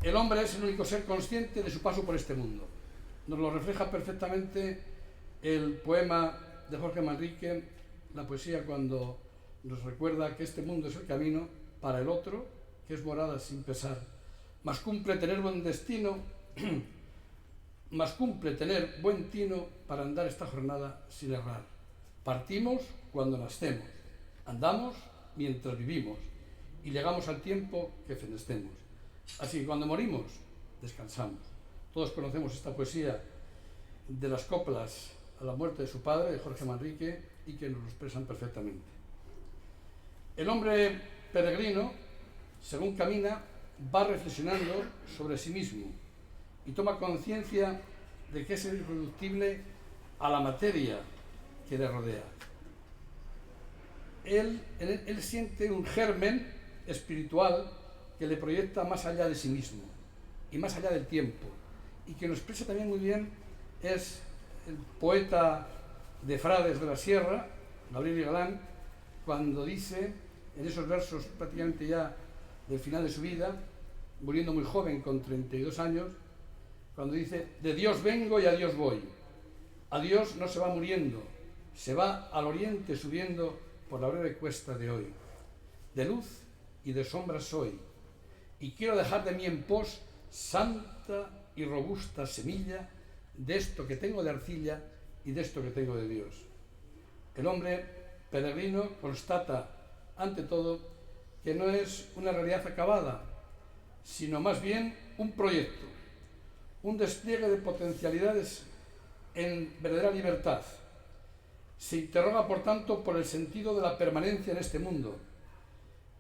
El hombre es el único ser consciente de su paso por este mundo. Nos lo refleja perfectamente el poema de Jorge Manrique, la poesía, cuando nos recuerda que este mundo es el camino para el otro, que es morada sin pesar. Mas cumple tener buen destino, mas cumple tener buen tino para andar esta jornada sin errar. Partimos cuando nacemos, andamos mientras vivimos y llegamos al tiempo que fenestemos. Así que cuando morimos, descansamos. Todos conocemos esta poesía de las coplas a la muerte de su padre, de Jorge Manrique, y que nos lo expresan perfectamente. El hombre peregrino, según camina, va reflexionando sobre sí mismo y toma conciencia de que es irreductible a la materia que le rodea. Él siente un germen espiritual que le proyecta más allá de sí mismo y más allá del tiempo, y que lo expresa también muy bien es el poeta de Frades de la Sierra, Gabriel y Galán, cuando dice, en esos versos prácticamente ya del final de su vida, muriendo muy joven con 32 años, cuando dice: de Dios vengo y a Dios voy. A Dios no se va muriendo, se va al oriente subiendo por la breve cuesta de hoy. De luz y de sombra soy, y quiero dejar de mí en pos santa y robusta semilla de esto que tengo de arcilla y de esto que tengo de Dios. El hombre peregrino constata, ante todo, que no es una realidad acabada, sino más bien un proyecto, un despliegue de potencialidades en verdadera libertad. Se interroga, por tanto, por el sentido de la permanencia en este mundo,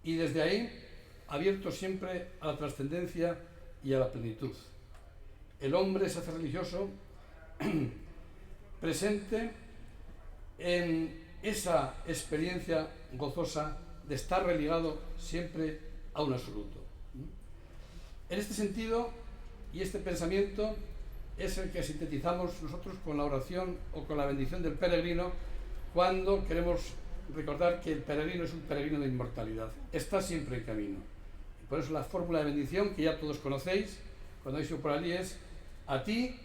y desde ahí abierto siempre a la trascendencia y a la plenitud. El hombre se hace religioso presente en esa experiencia gozosa de estar religado siempre a un absoluto. En este sentido, y este pensamiento es el que sintetizamos nosotros con la oración o con la bendición del peregrino, cuando queremos recordar que el peregrino es un peregrino de inmortalidad, está siempre en camino. Y por eso la fórmula de bendición, que ya todos conocéis, cuando habéis ido por allí, es: a ti,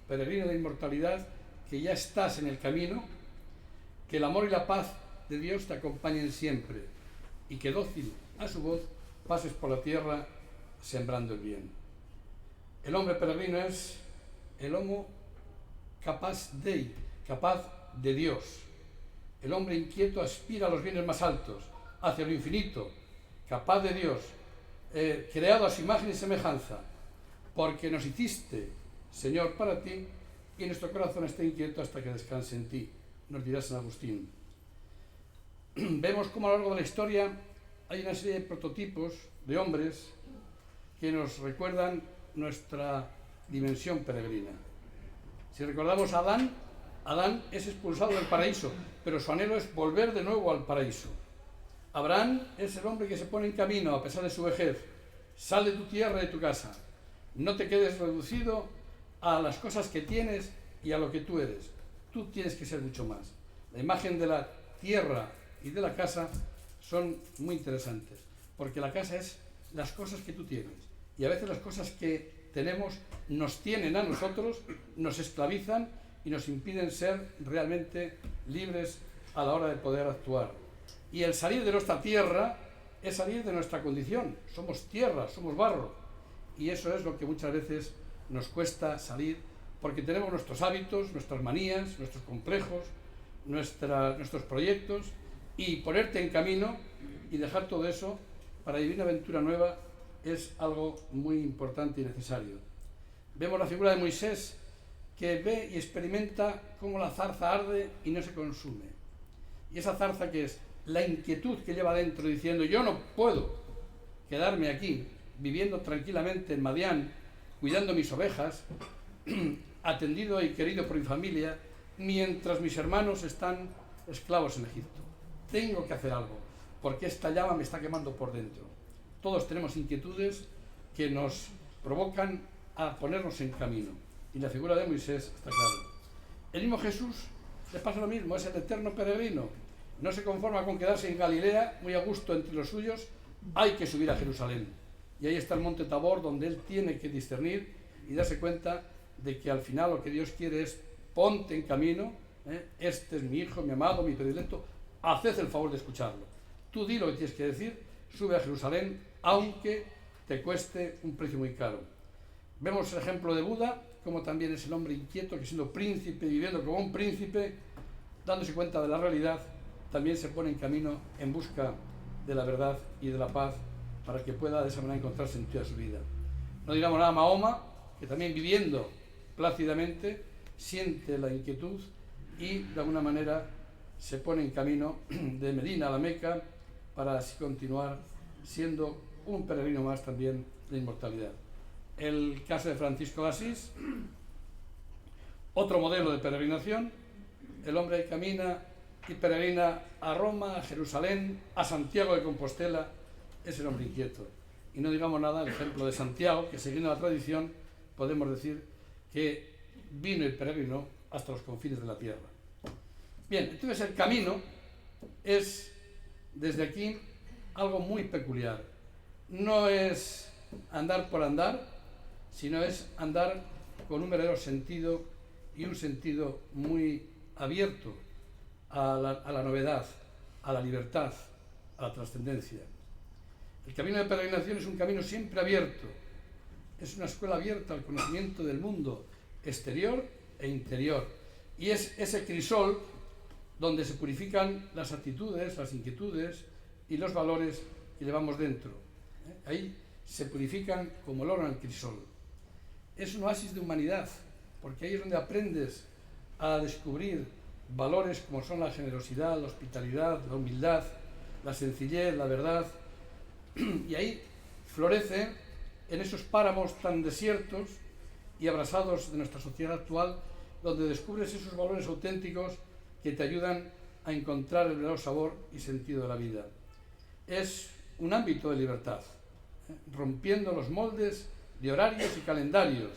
peregrino de inmortalidad, que ya estás en el camino, que el amor y la paz de Dios te acompañen siempre, y que dócil a su voz pases por la tierra sembrando el bien. El hombre peregrino es el homo capaz de Dios. El hombre inquieto aspira a los bienes más altos, hacia lo infinito, capaz de Dios, creado a su imagen y semejanza, porque nos hiciste, Señor, para ti, y nuestro corazón está inquieto hasta que descanse en ti, nos dirá San Agustín. Vemos cómo a lo largo de la historia hay una serie de prototipos de hombres que nos recuerdan nuestra dimensión peregrina. Si recordamos a Adán es expulsado del paraíso, pero su anhelo es volver de nuevo al paraíso. Abraham es el hombre que se pone en camino a pesar de su vejez. Sal de tu tierra y de tu casa. No te quedes reducido a las cosas que tienes y a lo que tú eres. Tú tienes que ser mucho más. La imagen de la tierra y de la casa son muy interesantes, porque la casa es las cosas que tú tienes, y a veces las cosas que tenemos nos tienen a nosotros, nos esclavizan y nos impiden ser realmente libres a la hora de poder actuar. Y el salir de nuestra tierra es salir de nuestra condición. Somos tierra, somos barro, y eso es lo que muchas veces nos cuesta salir, porque tenemos nuestros hábitos, nuestras manías, nuestros complejos, nuestros proyectos, y ponerte en camino y dejar todo eso para vivir una aventura nueva es algo muy importante y necesario. Vemos la figura de Moisés, que ve y experimenta cómo la zarza arde y no se consume. Y esa zarza, que es la inquietud que lleva dentro, diciendo: yo no puedo quedarme aquí viviendo tranquilamente en Madián, cuidando mis ovejas, atendido y querido por mi familia, mientras mis hermanos están esclavos en Egipto. Tengo que hacer algo, porque esta llama me está quemando por dentro. Todos tenemos inquietudes que nos provocan a ponernos en camino, y la figura de Moisés está claro. El mismo Jesús le pasa lo mismo, es el eterno peregrino. No se conforma con quedarse en Galilea, muy a gusto entre los suyos. Hay que subir a Jerusalén. y ahí está el monte Tabor, donde él tiene que discernir y darse cuenta de que al final lo que Dios quiere es: ponte en camino, este es mi hijo, mi amado, mi predilecto, haced el favor de escucharlo. Tú di lo que tienes que decir, sube a Jerusalén, aunque te cueste un precio muy caro. Vemos el ejemplo de Buda, como también es el hombre inquieto que, siendo príncipe, viviendo como un príncipe, dándose cuenta de la realidad, también se pone en camino en busca de la verdad y de la paz, para que pueda de esa manera encontrar sentido a su vida. No digamos nada a Mahoma, que también, viviendo plácidamente, siente la inquietud y de alguna manera se pone en camino de Medina a la Meca, para así continuar siendo un peregrino más también de inmortalidad. El caso de Francisco de Asís, otro modelo de peregrinación. El hombre camina y peregrina a Roma, a Jerusalén, a Santiago de Compostela. Es el hombre inquieto. Y no digamos nada el ejemplo de Santiago, que, siguiendo la tradición, podemos decir que vino y peregrinó hasta los confines de la tierra. Bien, entonces el camino es, desde aquí, algo muy peculiar. No es andar por andar, sino es andar con un verdadero sentido, y un sentido muy abierto a la novedad, a la libertad, a la trascendencia. El camino de peregrinación es un camino siempre abierto, es una escuela abierta al conocimiento del mundo exterior e interior, y es ese crisol donde se purifican las actitudes, las inquietudes y los valores que llevamos dentro. Ahí se purifican como el oro en el crisol. Es un oasis de humanidad, porque ahí es donde aprendes a descubrir valores como son la generosidad, la hospitalidad, la humildad, la sencillez, la verdad. Y ahí florece, en esos páramos tan desiertos y abrasados de nuestra sociedad actual, donde descubres esos valores auténticos que te ayudan a encontrar el verdadero sabor y sentido de la vida. Es un ámbito de libertad, rompiendo los moldes de horarios y calendarios,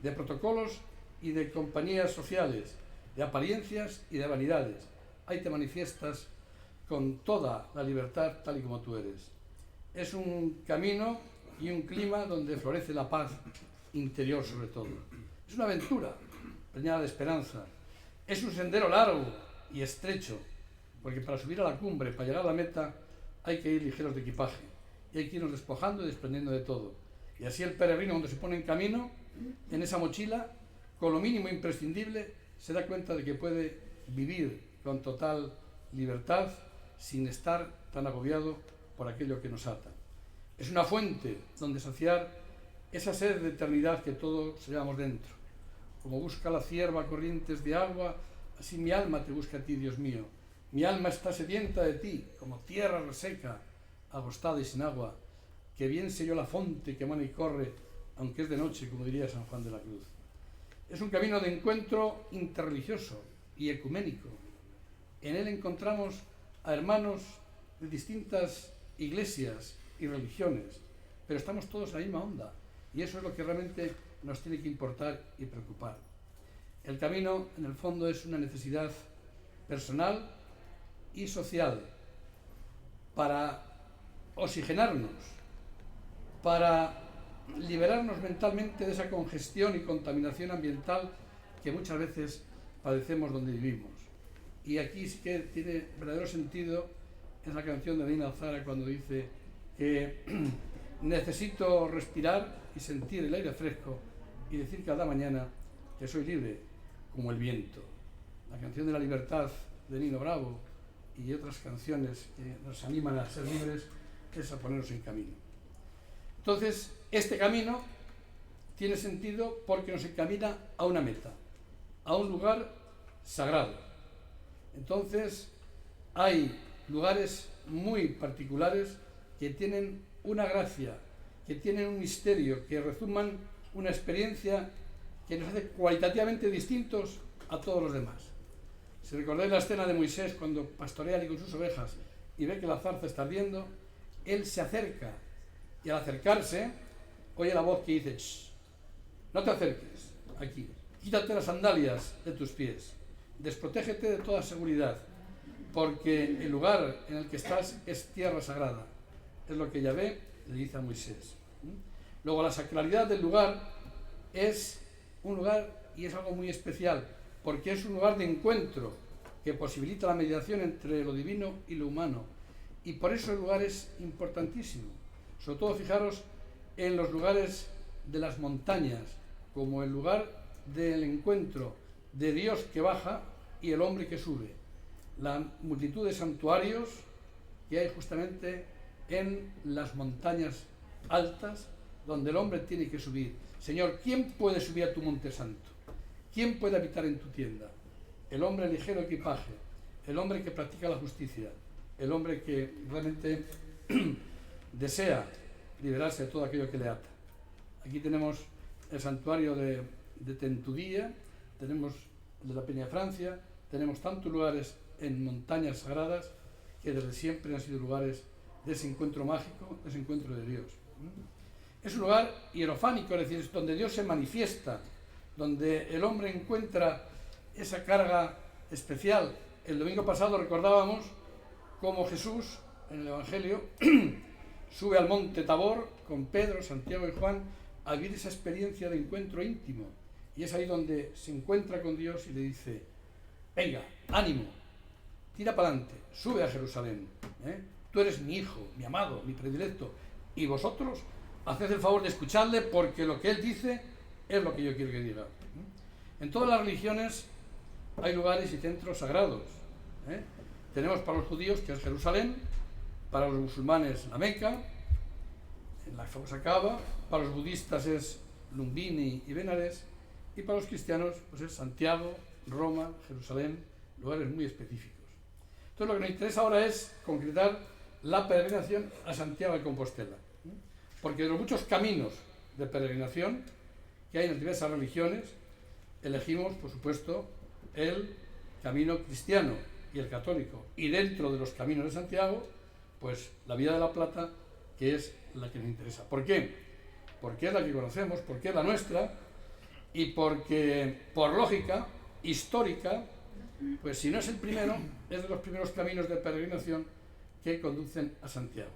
de protocolos y de compañías sociales, de apariencias y de vanidades. Ahí te manifiestas con toda la libertad tal y como tú eres. Es un camino y un clima donde florece la paz interior, sobre todo. Es una aventura preñada de esperanza. Es un sendero largo y estrecho, porque para subir a la cumbre, para llegar a la meta, hay que ir ligeros de equipaje, y hay que irnos despojando y desprendiendo de todo. Y así el peregrino, cuando se pone en camino, en esa mochila, con lo mínimo imprescindible, se da cuenta de que puede vivir con total libertad, sin estar tan agobiado por aquello que nos ata. Es una fuente donde saciar esa sed de eternidad que todos llevamos dentro. Como busca la cierva corrientes de agua, así mi alma te busca a ti, Dios mío. Mi alma está sedienta de ti, como tierra reseca, agostada y sin agua. Que bien sé yo la fonte que emana y corre, aunque es de noche, como diría San Juan de la Cruz. Es un camino de encuentro interreligioso y ecuménico. En él encontramos a hermanos de distintas iglesias y religiones, pero estamos todos en la misma onda, y eso es lo que realmente nos tiene que importar y preocupar. El camino, en el fondo, es una necesidad personal y social para oxigenarnos, para liberarnos mentalmente de esa congestión y contaminación ambiental que muchas veces padecemos donde vivimos. Y aquí sí que tiene verdadero sentido esa canción de Dina Zara, cuando dice que necesito respirar y sentir el aire fresco y decir cada mañana que soy libre como el viento. La canción de la libertad de Nino Bravo y otras canciones que nos animan a ser libres es a ponernos en camino. Entonces, este camino tiene sentido porque nos encamina a una meta, a un lugar sagrado. Entonces, hay lugares muy particulares que tienen una gracia, que tienen un misterio, que resuman una experiencia que nos hace cualitativamente distintos a todos los demás. Si recordáis la escena de Moisés cuando pastorea allí con sus ovejas y ve que la zarza está ardiendo, él se acerca, y al acercarse oye la voz que dice: "Shh, no te acerques aquí, quítate las sandalias de tus pies, desprotégete de toda seguridad, porque el lugar en el que estás es tierra sagrada". Es lo que Yahvé le dice a Moisés. Luego, la sacralidad del lugar es un lugar, y es algo muy especial, porque es un lugar de encuentro que posibilita la mediación entre lo divino y lo humano. Y por eso el lugar es importantísimo. Sobre todo, fijaros en los lugares de las montañas, como el lugar del encuentro de Dios que baja y el hombre que sube. La multitud de santuarios que hay justamente en las montañas altas, donde el hombre tiene que subir. Señor, ¿quién puede subir a tu monte santo? ¿Quién puede habitar en tu tienda? El hombre de ligero equipaje, el hombre que practica la justicia, el hombre que realmente desea liberarse de todo aquello que le ata. Aquí tenemos el santuario de Tentudía, tenemos el de la Peña de Francia, tenemos tantos lugares en montañas sagradas que desde siempre han sido lugares de ese encuentro mágico, de ese encuentro de Dios. Es un lugar hierofánico, es decir, es donde Dios se manifiesta, donde el hombre encuentra esa carga especial. El domingo pasado recordábamos cómo Jesús, en el Evangelio, sube al monte Tabor con Pedro, Santiago y Juan a vivir esa experiencia de encuentro íntimo. Y es ahí donde se encuentra con Dios y le dice: venga, ánimo, tira para adelante, sube a Jerusalén, tú eres mi hijo, mi amado, mi predilecto, y vosotros haced el favor de escucharle, porque lo que él dice es lo que yo quiero que diga. En todas las religiones hay lugares y centros sagrados. Tenemos para los judíos, que es Jerusalén; para los musulmanes, la Meca, en la famosa Kaaba; para los budistas es Lumbini y Benares; y para los cristianos pues es Santiago, Roma, Jerusalén, lugares muy específicos. Entonces, lo que nos interesa ahora es concretar la peregrinación a Santiago de Compostela, porque de los muchos caminos de peregrinación que hay en las diversas religiones, elegimos, por supuesto, el camino cristiano y el católico, y dentro de los caminos de Santiago, pues la Vía de la Plata, que es la que nos interesa. ¿Por qué? Porque es la que conocemos, porque es la nuestra, y porque, por lógica histórica, pues si no es el primero, es de los primeros caminos de peregrinación que conducen a Santiago.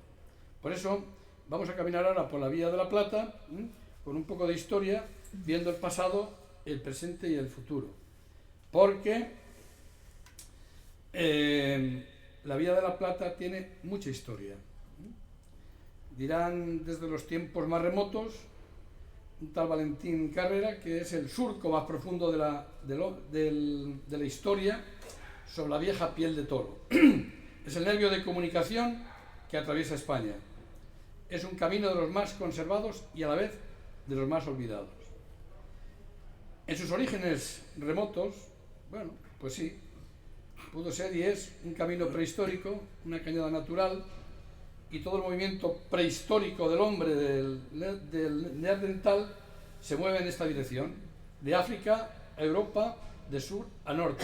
Por eso vamos a caminar ahora por la Vía de la Plata, con un poco de historia, viendo el pasado, el presente y el futuro. Porque la Vía de la Plata tiene mucha historia. Dirán desde los tiempos más remotos un tal Valentín Carrera, que es el surco más profundo de la historia sobre la vieja piel de toro. Es el nervio de comunicación que atraviesa España. Es un camino de los más conservados y a la vez de los más olvidados. En sus orígenes remotos, bueno, pues sí, pudo ser y es un camino prehistórico, una cañada natural, y todo el movimiento prehistórico del hombre del Neandertal se mueve en esta dirección, de África a Europa, de sur a norte.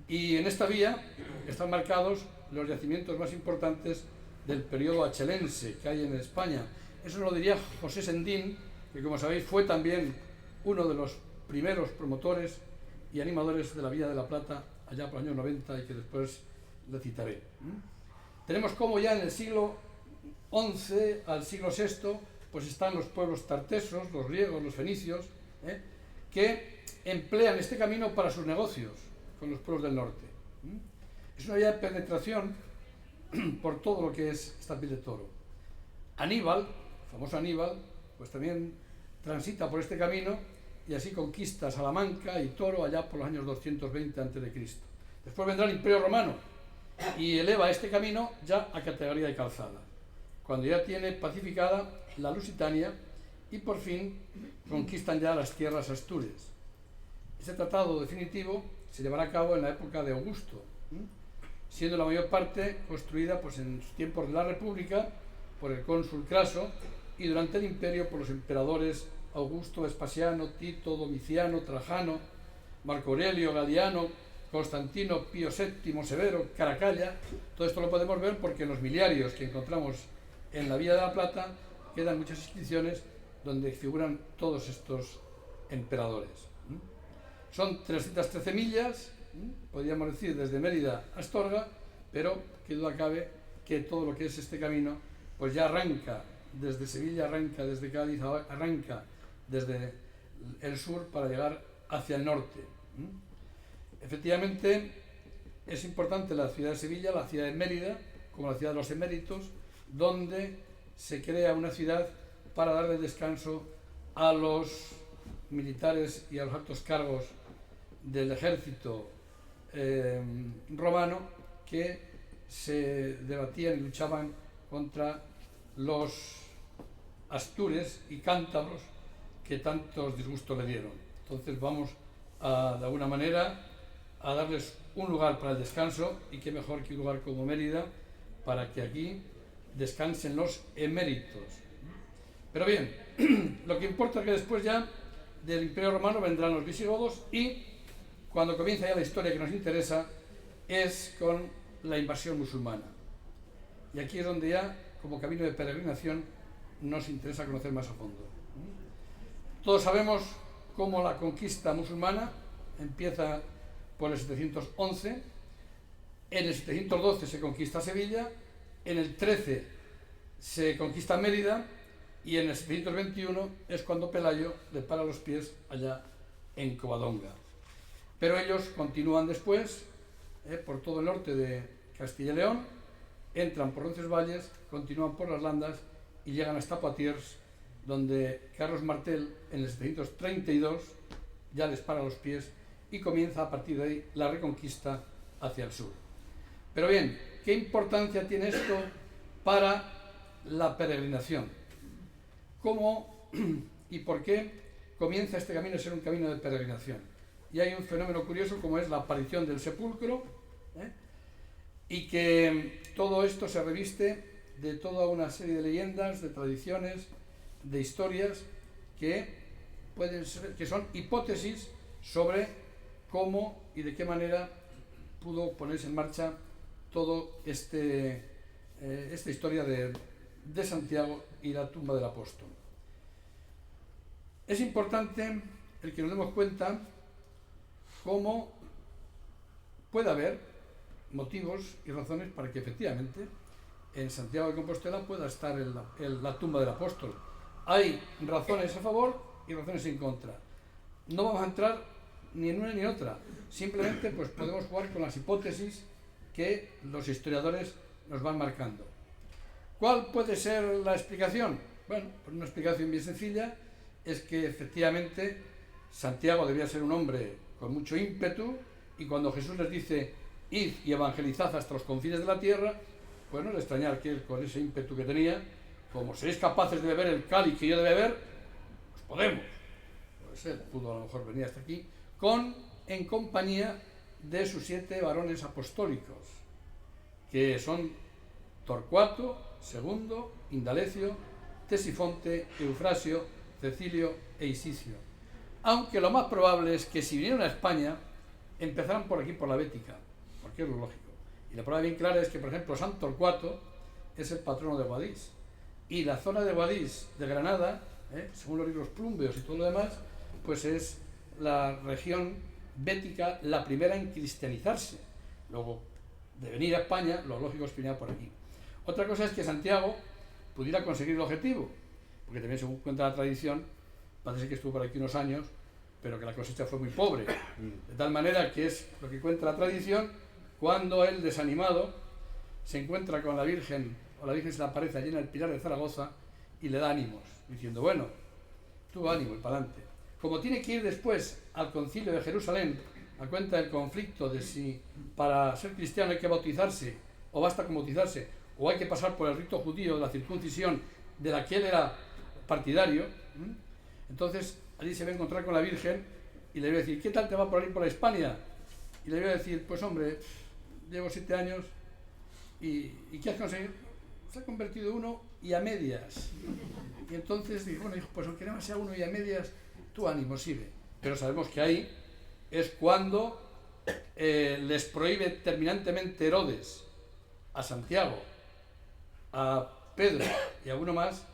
Y en esta vía están marcados los yacimientos más importantes del periodo achelense que hay en España. Eso nos lo diría José Sendín, que, como sabéis, fue también uno de los primeros promotores y animadores de la Vía de la Plata allá por los años 90, y que después le citaré. Tenemos como ya en el siglo XI al siglo VI pues están los pueblos tartesos, los griegos, los fenicios, que emplean este camino para sus negocios con los pueblos del norte. Es una vía de penetración por todo lo que es esta piel de toro. Aníbal, el famoso Aníbal, pues también transita por este camino y así conquista Salamanca y Toro allá por los años 220 a.C. Después vendrá el Imperio Romano y eleva este camino ya a categoría de calzada, cuando ya tiene pacificada la Lusitania y por fin conquistan ya las tierras astures. Este tratado definitivo se llevará a cabo en la época de Augusto, siendo la mayor parte construida pues en los tiempos de la República por el cónsul Craso, y durante el imperio por los emperadores Augusto, Vespasiano, Tito, Domiciano, Trajano, Marco Aurelio, Gadiano, Constantino, Pío VII, Severo, Caracalla. Todo esto lo podemos ver porque en los miliarios que encontramos en la Vía de la Plata quedan muchas inscripciones donde figuran todos estos emperadores. Son 313 millas, podríamos decir desde Mérida a Astorga, pero que duda cabe que todo lo que es este camino pues ya arranca desde Sevilla arranca, desde Cádiz arranca desde el sur para llegar hacia el norte. Efectivamente, es importante la ciudad de Sevilla, la ciudad de Mérida, como la ciudad de los eméritos, donde se crea una ciudad para darle descanso a los militares y a los altos cargos del ejército romano que se debatían y luchaban contra los astures y cántabros que tantos disgustos le dieron. Entonces vamos de alguna manera a darles un lugar para el descanso, y qué mejor que un lugar como Mérida para que aquí descansen los eméritos. Pero bien, lo que importa es que después ya del Imperio Romano vendrán los visigodos, y cuando comienza ya la historia que nos interesa es con la invasión musulmana. Y aquí es donde ya, como camino de peregrinación, nos interesa conocer más a fondo. Todos sabemos cómo la conquista musulmana empieza por el 711, en el 712 se conquista Sevilla, en el 13 se conquista Mérida, y en el 721 es cuando Pelayo le para los pies allá en Covadonga. Pero ellos continúan después por todo el norte de Castilla y León, entran por Roncesvalles, continúan por las Landas y llegan hasta Poitiers, donde Carlos Martel en el 732 ya les para los pies y comienza a partir de ahí la reconquista hacia el sur. Pero bien, ¿qué importancia tiene esto para la peregrinación? ¿Cómo y por qué comienza este camino a ser un camino de peregrinación? Y hay un fenómeno curioso como es la aparición del sepulcro, y que todo esto se reviste de toda una serie de leyendas, de tradiciones, de historias que pueden ser, que son hipótesis sobre cómo y de qué manera pudo ponerse en marcha todo esta historia de Santiago y la tumba del apóstol. Es importante el que nos demos cuenta cómo puede haber motivos y razones para que efectivamente en Santiago de Compostela pueda estar la tumba del apóstol. Hay razones a favor y razones en contra. No vamos a entrar ni en una ni en otra, simplemente pues podemos jugar con las hipótesis que los historiadores nos van marcando. ¿Cuál puede ser la explicación? Bueno, pues una explicación bien sencilla es que efectivamente Santiago debía ser un hombre con mucho ímpetu, y cuando Jesús les dice id y evangelizad hasta los confines de la tierra, pues no es de extrañar que él, con ese ímpetu que tenía, como seréis capaces de beber el cáliz que yo debe beber, pues podemos. Pues él pudo a lo mejor venir hasta aquí en compañía de sus 7 varones apostólicos, que son Torcuato, Segundo, Indalecio, Tesifonte, Eufrasio, Cecilio e Isicio. Aunque lo más probable es que si vinieron a España empezaran por aquí, por la Bética, porque es lo lógico. Y la prueba bien clara es que, por ejemplo, San Torcuato es el patrono de Guadix, y la zona de Guadix de Granada, según los libros plumbeos y todo lo demás, pues es la región bética la primera en cristianizarse. Luego, de venir a España, lo lógico es que viniera por aquí. Otra cosa es que Santiago pudiera conseguir el objetivo, porque también, según cuenta la tradición, parece que estuvo por aquí unos años, pero que la cosecha fue muy pobre, de tal manera que es lo que cuenta la tradición, cuando él, desanimado, se encuentra con la Virgen, o la Virgen se le aparece allí en el Pilar de Zaragoza y le da ánimos, diciendo, bueno, tú ánimo y para adelante. Como tiene que ir después al concilio de Jerusalén, a cuenta del conflicto de si para ser cristiano hay que bautizarse, o basta con bautizarse, o hay que pasar por el rito judío de la circuncisión, de la que él era partidario, entonces allí se va a encontrar con la Virgen y le va a decir, ¿qué tal te va por ahí por la Hispania? Y le va a decir, pues hombre, llevo 7 años y ¿qué has conseguido? Se ha convertido uno y a medias. Y entonces dijo, bueno, pues aunque nada más sea uno y a medias, tú ánimo, sigue. Pero sabemos que ahí es cuando les prohíbe terminantemente Herodes a Santiago, a Pedro y a uno más,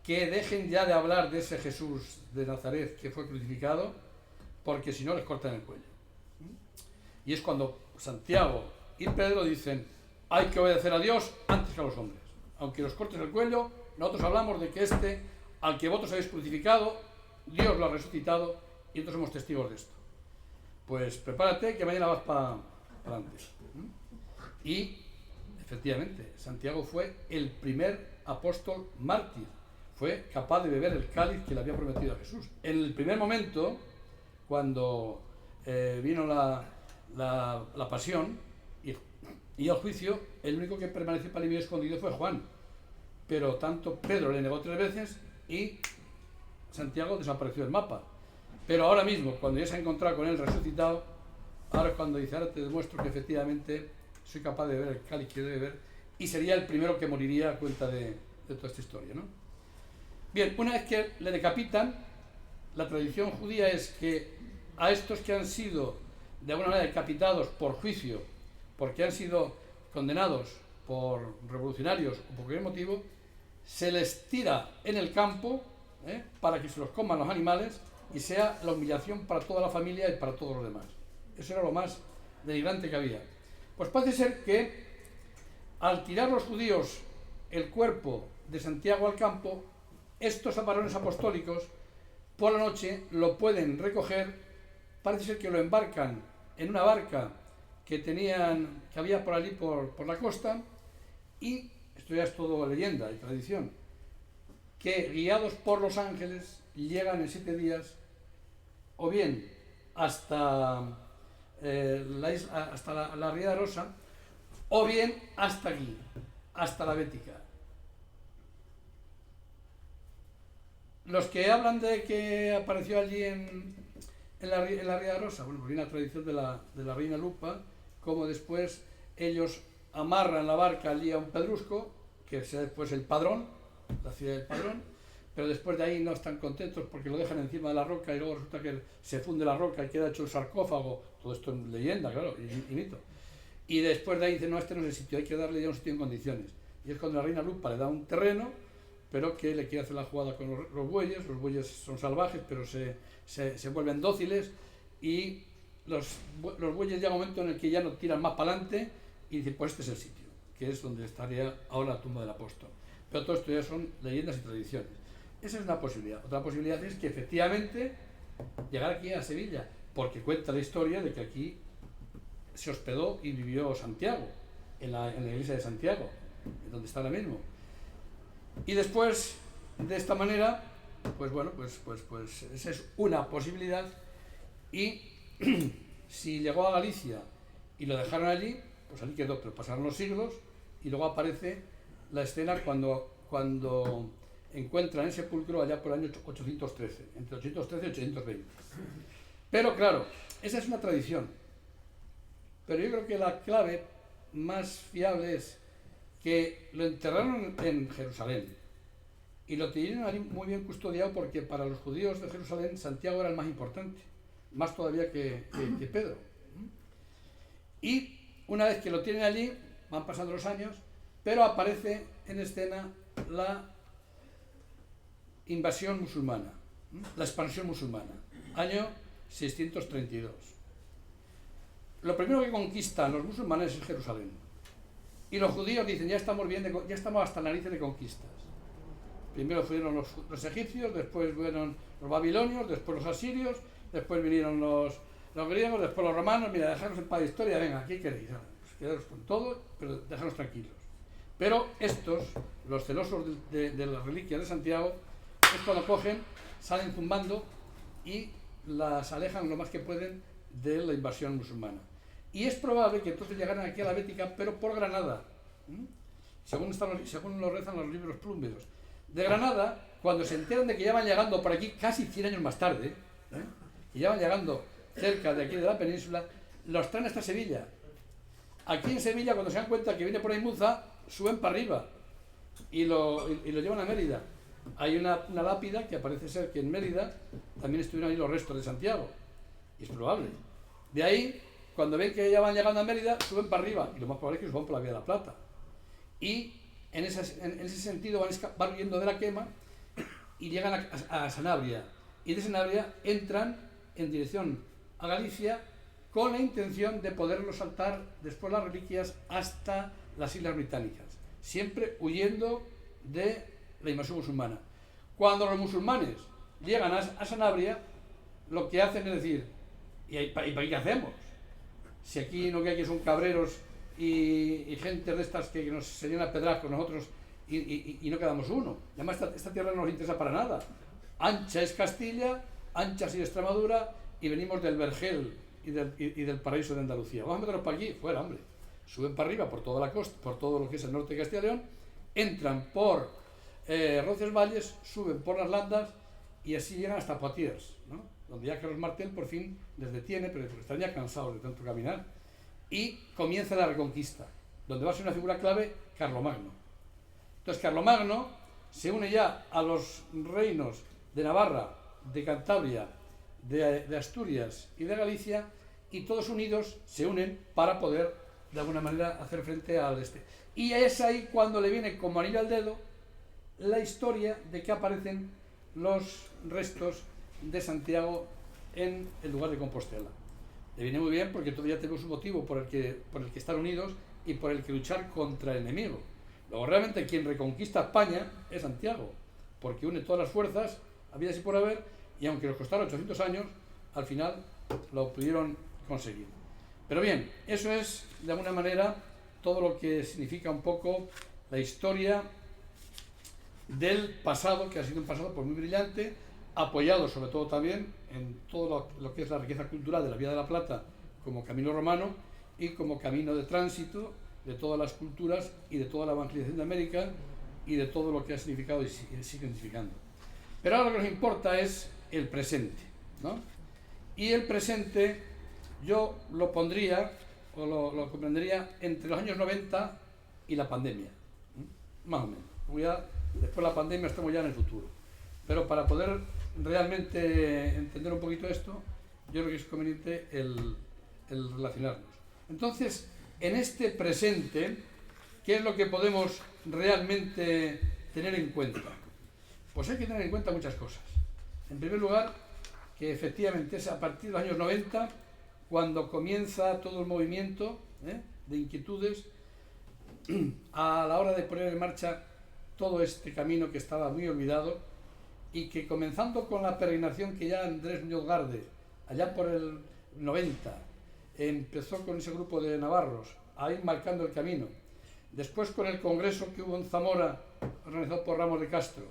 que dejen ya de hablar de ese Jesús de Nazaret que fue crucificado, porque si no les cortan el cuello. Y es cuando Santiago y Pedro dicen, hay que obedecer a Dios antes que a los hombres. Aunque los cortes el cuello, nosotros hablamos de que este, al que vosotros habéis crucificado, Dios lo ha resucitado y nosotros somos testigos de esto. Pues prepárate que mañana vas para adelante. Y efectivamente, Santiago fue el primer apóstol mártir. Fue capaz de beber el cáliz que le había prometido a Jesús. En el primer momento, cuando vino la pasión y el juicio, el único que permaneció pálido y escondido fue Juan. Pero tanto Pedro le negó 3 veces y Santiago desapareció del mapa. Pero ahora mismo, cuando ya se ha encontrado con él resucitado, ahora es cuando dice, ahora te demuestro que efectivamente soy capaz de beber el cáliz que he de beber, y sería el primero que moriría a cuenta de toda esta historia, ¿no? Bien, una vez que le decapitan, la tradición judía es que a estos que han sido de alguna manera decapitados por juicio, porque han sido condenados por revolucionarios o por cualquier motivo, se les tira en el campo para que se los coman los animales y sea la humillación para toda la familia y para todos los demás. Eso era lo más denigrante que había. Pues parece ser que al tirar los judíos el cuerpo de Santiago al campo, estos varones apostólicos por la noche lo pueden recoger. Parece ser que lo embarcan en una barca que había por allí por la costa, y esto ya es todo leyenda y tradición, que guiados por los ángeles llegan en 7 días o bien hasta la Ría de Rosa, o bien hasta aquí, hasta la Bética. Los que hablan de que apareció allí en la Ría de Rosa, bueno, pues viene la tradición de la reina Lupa, como después ellos amarran la barca allí a un pedrusco, que es después el Padrón, la ciudad del Padrón, pero después de ahí no están contentos porque lo dejan encima de la roca y luego resulta que se funde la roca y queda hecho el sarcófago. Todo esto es leyenda, claro, y mito. Y después de ahí dicen, no, este no es el sitio, hay que darle ya un sitio en condiciones. Y es cuando la reina Lupa le da un terreno, pero que le quiere hacer la jugada con los bueyes son salvajes, pero se vuelven dóciles, y los bueyes llega un momento en el que ya no tiran más para adelante y dicen, pues este es el sitio, que es donde estaría ahora la tumba del apóstol. Pero todo esto ya son leyendas y tradiciones. Esa es una posibilidad. Otra posibilidad es que efectivamente llegar aquí a Sevilla, porque cuenta la historia de que aquí se hospedó y vivió Santiago, en la iglesia de Santiago, donde está ahora mismo. Y después, de esta manera, pues bueno, pues esa es una posibilidad. Y si llegó a Galicia y lo dejaron allí, pues allí quedó, pero pasaron los siglos y luego aparece la escena cuando encuentran el sepulcro allá por el año 813, entre 813 y 820. Pero claro, esa es una tradición. Pero yo creo que la clave más fiable es que lo enterraron en Jerusalén y lo tenían allí muy bien custodiado, porque para los judíos de Jerusalén Santiago era el más importante, más todavía que Pedro. Y una vez que lo tienen allí, van pasando los años, pero aparece en escena la invasión musulmana, la expansión musulmana, año 632. Lo primero que conquistan los musulmanes es Jerusalén. Y los judíos dicen, ya estamos hasta narices de conquistas. Primero fueron los egipcios, después fueron los babilonios, después los asirios, después vinieron los griegos, después los romanos. Mira, dejaros en paz de historia, venga, ¿qué queréis? Pues quedaros con todo, pero dejaros tranquilos. Pero estos, los celosos de las reliquias de Santiago, es cuando cogen, salen zumbando y las alejan lo más que pueden de la invasión musulmana. Y es probable que entonces llegaran aquí a la Bética, pero por Granada, según lo rezan los libros plúmberos. De Granada, cuando se enteran de que ya van llegando por aquí casi 100 años más tarde, y ya van llegando cerca de aquí de la península, los traen hasta Sevilla. Aquí en Sevilla, cuando se dan cuenta que viene por ahí Muza, suben para arriba y lo llevan a Mérida. Hay una lápida que parece ser que en Mérida también estuvieron ahí los restos de Santiago, y es probable. De ahí, cuando ven que ya van llegando a Mérida, suben para arriba, y lo más probable es que suban por la Vía de la Plata. Y en ese sentido van huyendo de la quema y llegan a Sanabria. Y de Sanabria entran en dirección a Galicia con la intención de poderlo saltar después las reliquias hasta las Islas Británicas, siempre huyendo de la invasión musulmana. Cuando los musulmanes llegan a Sanabria, lo que hacen es decir, ¿y para qué hacemos? Si aquí lo que hay que son cabreros y gente de estas que nos se llenan a pedras con nosotros y no quedamos uno. Y además esta tierra no nos interesa para nada. Ancha es Castilla, ancha es Extremadura, y venimos del Vergel y del paraíso de Andalucía. Vamos a meternos para aquí, fuera, hombre. Suben para arriba por toda la costa, por todo lo que es el norte de Castilla y León, entran por Roncesvalles, suben por las Landas y así llegan hasta Poitiers, ¿no? Donde ya Carlos Martel por fin les detiene, pero están ya cansados de tanto caminar, y comienza la Reconquista, donde va a ser una figura clave Carlomagno. Entonces Carlomagno se une ya a los reinos de Navarra, de Cantabria, de Asturias y de Galicia, y todos unidos se unen para poder de alguna manera hacer frente al este. Y es ahí cuando le viene como anillo al dedo la historia de que aparecen los restos de Santiago en el lugar de Compostela. Le viene muy bien porque todavía tenemos un motivo por el que estar unidos y por el que luchar contra el enemigo. Luego realmente quien reconquista España es Santiago, porque une todas las fuerzas, habidas y por haber, y aunque nos costara 800 años, al final lo pudieron conseguir. Pero bien, eso es de alguna manera todo lo que significa un poco la historia del pasado, que ha sido un pasado pues muy brillante, apoyado sobre todo también en todo lo que es la riqueza cultural de la Vía de la Plata como camino romano y como camino de tránsito de todas las culturas y de toda la evangelización de América y de todo lo que ha significado y sigue significando. Pero ahora lo que nos importa es el presente, ¿no? Y el presente yo lo pondría o lo comprendería entre los años 90 y la pandemia, más o menos. Después de la pandemia estamos ya en el futuro. Pero para poder realmente entender un poquito esto, yo creo que es conveniente el relacionarnos. Entonces, en este presente, ¿qué es lo que podemos realmente tener en cuenta? Pues hay que tener en cuenta muchas cosas. En primer lugar, que efectivamente es a partir de los años 90 cuando comienza todo el movimiento de inquietudes a la hora de poner en marcha todo este camino que estaba muy olvidado y que comenzando con la peregrinación que ya Andrés Muñoz Garde, allá por el 90, empezó con ese grupo de navarros a ir marcando el camino. Después con el congreso que hubo en Zamora, organizado por Ramos de Castro,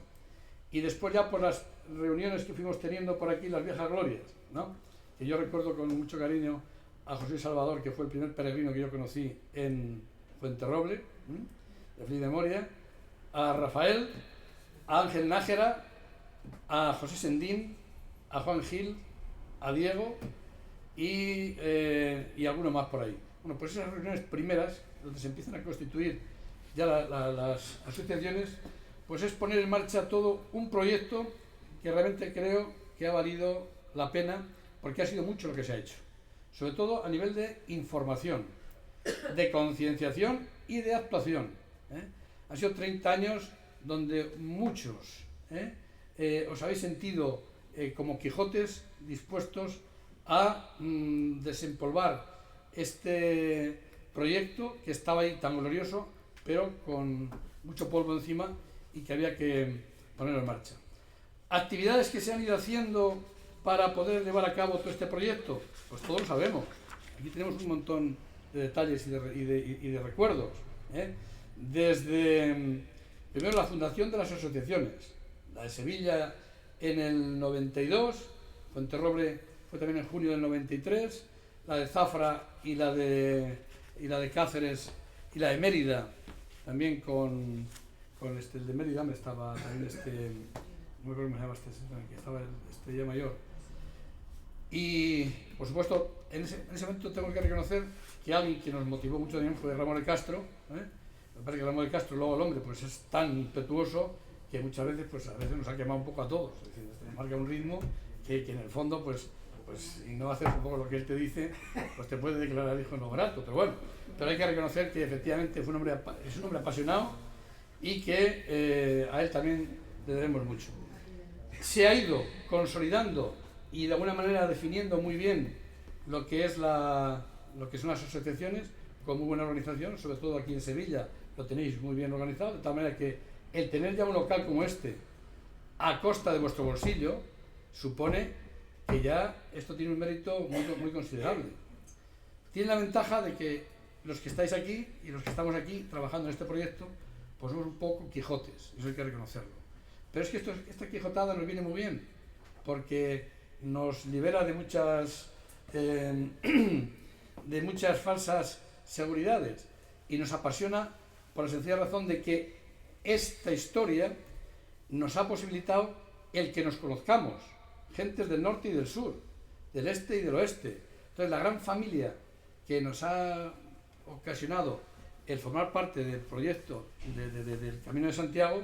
y después ya por las reuniones que fuimos teniendo por aquí, las viejas glorias, ¿no? Que yo recuerdo con mucho cariño a José Salvador, que fue el primer peregrino que yo conocí en Fuenterroble, de feliz memoria, a Rafael, a Ángel Nájera, a José Sendín, a Juan Gil, a Diego y alguno más por ahí. Bueno, pues esas reuniones primeras, donde se empiezan a constituir ya las asociaciones, pues es poner en marcha todo un proyecto que realmente creo que ha valido la pena, porque ha sido mucho lo que se ha hecho, sobre todo a nivel de información, de concienciación y de actuación. Han sido 30 años donde muchos os habéis sentido como Quijotes dispuestos a desempolvar este proyecto que estaba ahí tan glorioso, pero con mucho polvo encima y que había que ponerlo en marcha. Actividades que se han ido haciendo para poder llevar a cabo todo este proyecto, pues todos lo sabemos. Aquí tenemos un montón de detalles y de recuerdos. Desde primero la fundación de las asociaciones, la de Sevilla en el 92, Fuenterroble fue también en junio del 93, la de Zafra y la de Cáceres y la de Mérida, también con el de Mérida me estaba también no me acuerdo cómo se llama que estaba ya mayor. Y por supuesto en ese momento tengo que reconocer que alguien que nos motivó mucho también fue Ramón de Castro. Me parece que Ramón de Castro, luego el hombre, pues es tan impetuoso que muchas veces, pues a veces nos ha quemado un poco a todos. Es decir, marca un ritmo que en el fondo, pues si no haces un poco lo que él te dice, pues te puede declarar hijo no grato. Pero bueno, pero hay que reconocer que efectivamente es un hombre apasionado y que a él también le debemos mucho. Se ha ido consolidando y de alguna manera definiendo muy bien lo que son las asociaciones con muy buena organización, sobre todo aquí en Sevilla lo tenéis muy bien organizado, de tal manera que el tener ya un local como este a costa de vuestro bolsillo supone que ya esto tiene un mérito muy considerable. Tiene la ventaja de que los que estáis aquí y los que estamos aquí trabajando en este proyecto, pues somos un poco Quijotes, eso hay que reconocerlo. Pero es que esta Quijotada nos viene muy bien, porque nos libera de muchas falsas seguridades y nos apasiona por la sencilla razón de que esta historia nos ha posibilitado el que nos conozcamos, gentes del norte y del sur, del este y del oeste. Entonces la gran familia que nos ha ocasionado el formar parte del proyecto del Camino de Santiago,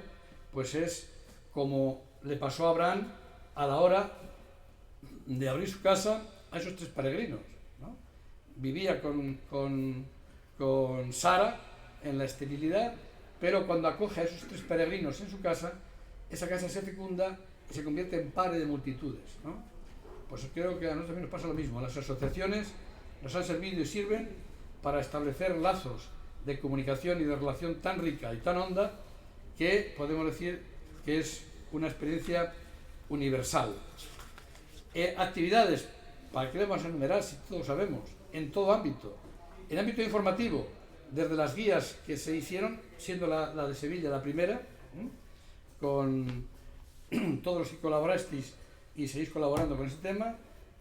pues es como le pasó a Abraham a la hora de abrir su casa a esos 3 peregrinos, ¿no? Vivía con Sara en la esterilidad, pero cuando acoge a esos 3 peregrinos en su casa, esa casa se fecunda y se convierte en padre de multitudes, ¿no? Pues creo que a nosotros también nos pasa lo mismo. Las asociaciones nos han servido y sirven para establecer lazos de comunicación y de relación tan rica y tan honda que podemos decir que es una experiencia universal. Actividades, ¿para qué le vamos a enumerar si todos sabemos? En todo ámbito. En ámbito informativo, desde las guías que se hicieron, siendo la de Sevilla la primera, con todos los que colaborasteis y seguís colaborando con ese tema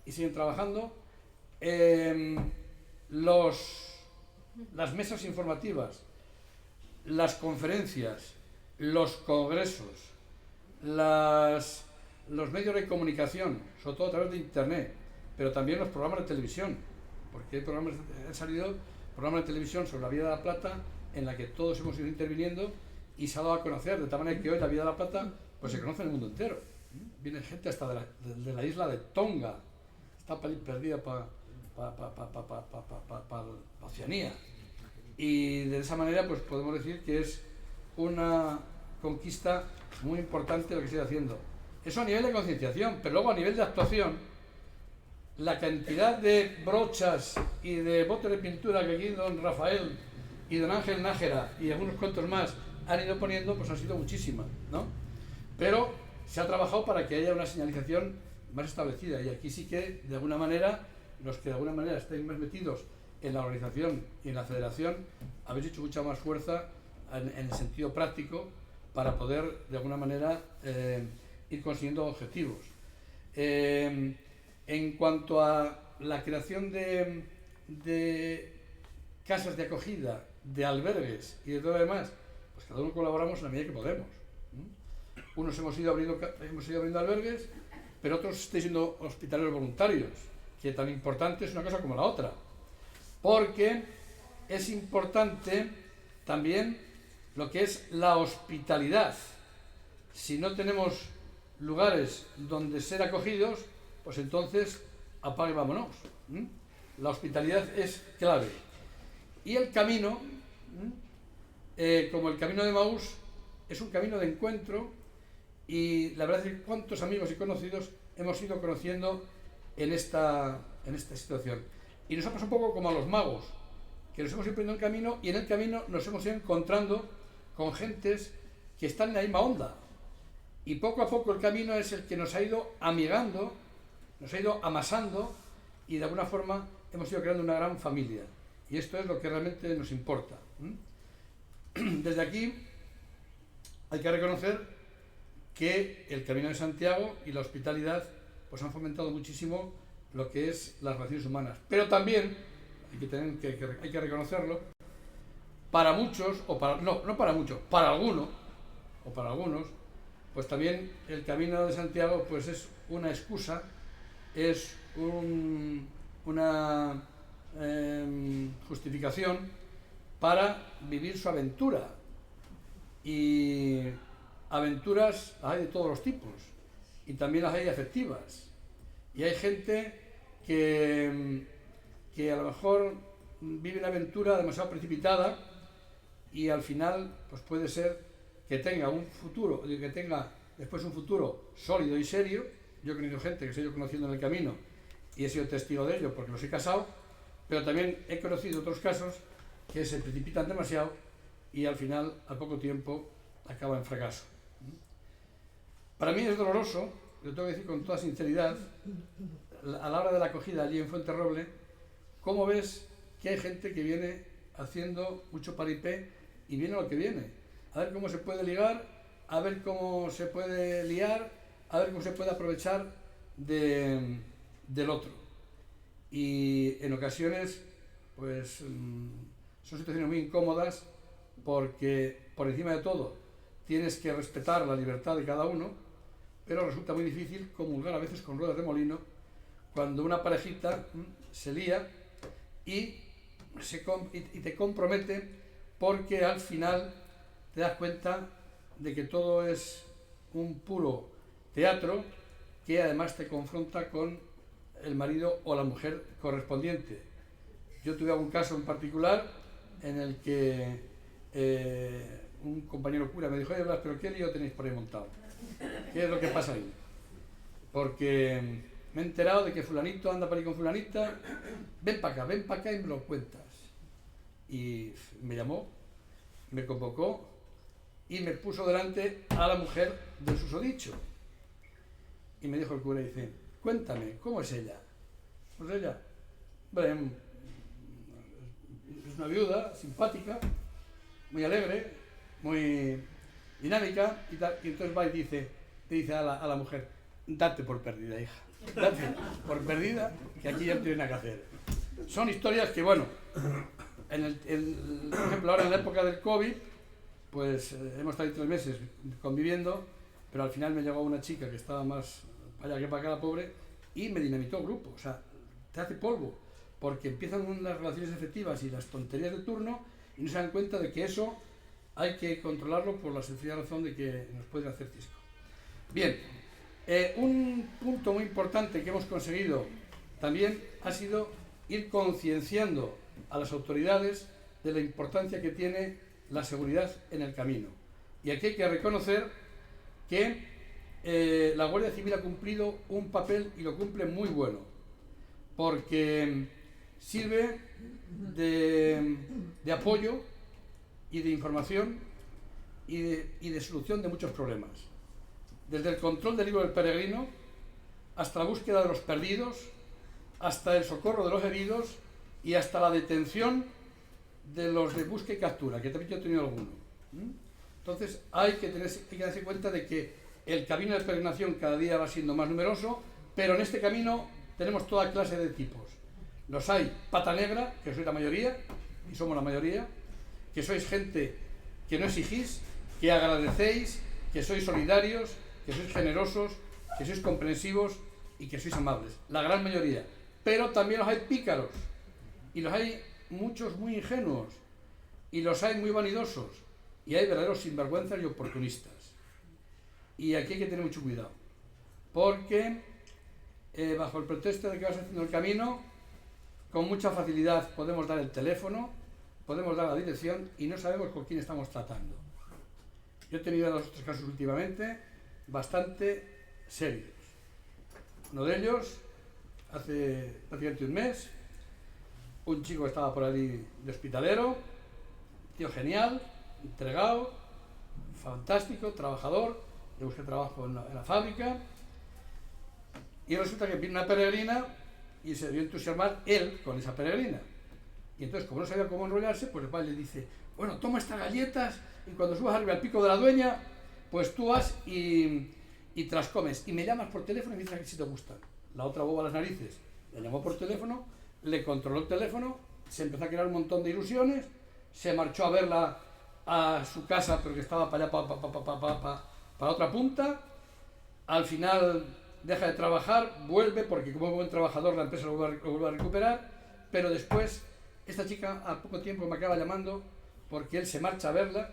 y siguen trabajando. Las mesas informativas, las conferencias, los congresos, los medios de comunicación, sobre todo a través de internet, pero también los programas de televisión, porque han salido programas de televisión sobre la Vía de la Plata en la que todos hemos ido interviniendo y se ha dado a conocer, de tal manera que hoy la Vía de la Plata pues se conoce en el mundo entero. Viene gente hasta de la isla de Tonga, está perdida para Oceanía, y de esa manera pues podemos decir que es una conquista muy importante lo que se está haciendo. Eso a nivel de concienciación, pero luego a nivel de actuación, la cantidad de brochas y de botes de pintura que aquí don Rafael y don Ángel Nájera y algunos cuantos más han ido poniendo, pues ha sido muchísima, ¿no? Pero se ha trabajado para que haya una señalización más establecida, y aquí sí que de alguna manera los que de alguna manera estáis más metidos en la organización y en la federación habéis hecho mucha más fuerza en el sentido práctico para poder de alguna manera ir consiguiendo objetivos. En cuanto a la creación de casas de acogida, de albergues y de todo lo demás, pues cada uno colaboramos en la medida que podemos. Unos hemos ido abriendo albergues, pero otros estáis siendo hospitaleros voluntarios, que tan importante es una cosa como la otra, porque es importante también lo que es la hospitalidad. Si no tenemos lugares donde ser acogidos, pues entonces apague y vámonos. La hospitalidad es clave. Y el camino, como el camino de Emaús, es un camino de encuentro, y la verdad es que cuántos amigos y conocidos hemos ido conociendo en esta situación. Y nos ha pasado un poco como a los magos, que nos hemos ido poniendo en el camino, y en el camino nos hemos ido encontrando con gentes que están en la misma onda. Y poco a poco el camino es el que nos ha ido amigando, nos ha ido amasando, y de alguna forma hemos ido creando una gran familia. Y esto es lo que realmente nos importa. Desde aquí hay que reconocer que el Camino de Santiago y la hospitalidad pues han fomentado muchísimo lo que es las relaciones humanas. Pero también hay que reconocerlo, para muchos, no para muchos, para algunos, pues también el Camino de Santiago pues es una excusa, es una justificación para vivir su aventura. Y aventuras las hay de todos los tipos, y también las hay afectivas. Y hay gente que a lo mejor vive una aventura demasiado precipitada, y al final pues puede ser que tenga un futuro, que tenga después un futuro sólido y serio. Yo he conocido gente que se ha ido conociendo en el camino y he sido testigo de ello porque los he casado, pero también he conocido otros casos que se precipitan demasiado y al final, al poco tiempo, acaba en fracaso. Para mí es doloroso, lo tengo que decir con toda sinceridad, a la hora de la acogida allí en Fuenterroble, cómo ves que hay gente que viene haciendo mucho paripé y viene lo que viene. A ver cómo se puede ligar, a ver cómo se puede liar, a ver cómo se puede aprovechar del otro. Y en ocasiones, pues, son situaciones muy incómodas porque, por encima de todo, tienes que respetar la libertad de cada uno, pero resulta muy difícil comulgar a veces con ruedas de molino cuando una parejita se lía y te compromete, porque al final te das cuenta de que todo es un puro teatro que además te confronta con el marido o la mujer correspondiente. Yo tuve algún caso en particular en el que un compañero cura me dijo: oye, Blas, ¿pero qué lío tenéis por ahí montado? ¿Qué es lo que pasa ahí? Porque me he enterado de que fulanito anda por ahí con fulanita, ven para acá y me lo cuentas. Y me llamó, me convocó y me puso delante a la mujer del susodicho. Y me dijo el cura, dice: cuéntame, ¿cómo es ella? Pues ella, bueno, es una viuda simpática, muy alegre, muy dinámica y tal. Y entonces va y te dice a la mujer: date por perdida, hija, date por perdida, que aquí ya no tiene nada que hacer. Son historias que, bueno, por ejemplo, ahora en la época del COVID, pues hemos estado ahí 3 meses conviviendo, pero al final me llegó una chica que estaba más para allá que para acá, la pobre, y me dinamitó el grupo. O sea, te hace polvo, porque empiezan las relaciones efectivas y las tonterías de turno y no se dan cuenta de que eso hay que controlarlo por la sencilla razón de que nos puede hacer cisco. Bien, un punto muy importante que hemos conseguido también ha sido ir concienciando a las autoridades de la importancia que tiene la seguridad en el camino. Y aquí hay que reconocer que la Guardia Civil ha cumplido un papel, y lo cumple muy bueno, porque sirve de apoyo y de información y de solución de muchos problemas. Desde el control del libro del peregrino, hasta la búsqueda de los perdidos, hasta el socorro de los heridos y hasta la detención de los de busca y captura, que también yo he tenido alguno. Entonces hay que darse cuenta de que el camino de peregrinación cada día va siendo más numeroso, pero en este camino tenemos toda clase de tipos. Los hay pata negra, que sois la mayoría, y somos la mayoría, que sois gente que no exigís, que agradecéis, que sois solidarios, que sois generosos, que sois comprensivos y que sois amables. La gran mayoría. Pero también los hay pícaros, y los hay muchos muy ingenuos, y los hay muy vanidosos, y hay verdaderos sinvergüenzas y oportunistas. Y aquí hay que tener mucho cuidado, porque bajo el pretexto de que vas haciendo el camino, con mucha facilidad podemos dar el teléfono, podemos dar la dirección y no sabemos con quién estamos tratando. Yo he tenido 2 o 3 casos últimamente bastante serios. Uno de ellos, hace prácticamente un mes, un chico que estaba por ahí de hospitalero, tío genial, entregado, fantástico, trabajador, le busqué trabajo en la fábrica, y resulta que viene una peregrina y se debió entusiasmar él con esa peregrina. Y entonces, como no sabía cómo enrollarse, pues el padre le dice: bueno, toma estas galletas y cuando subas arriba al pico de la dueña, pues tú vas y te las comes. Y me llamas por teléfono y me dices si te gustan. La otra boba a las narices le llamó por teléfono, le controló el teléfono, se empezó a crear un montón de ilusiones, se marchó a verla a su casa, pero que estaba para allá, para otra punta. Al final deja de trabajar, vuelve, porque como buen trabajador la empresa lo vuelve a recuperar, pero después esta chica a poco tiempo me acaba llamando porque él se marcha a verla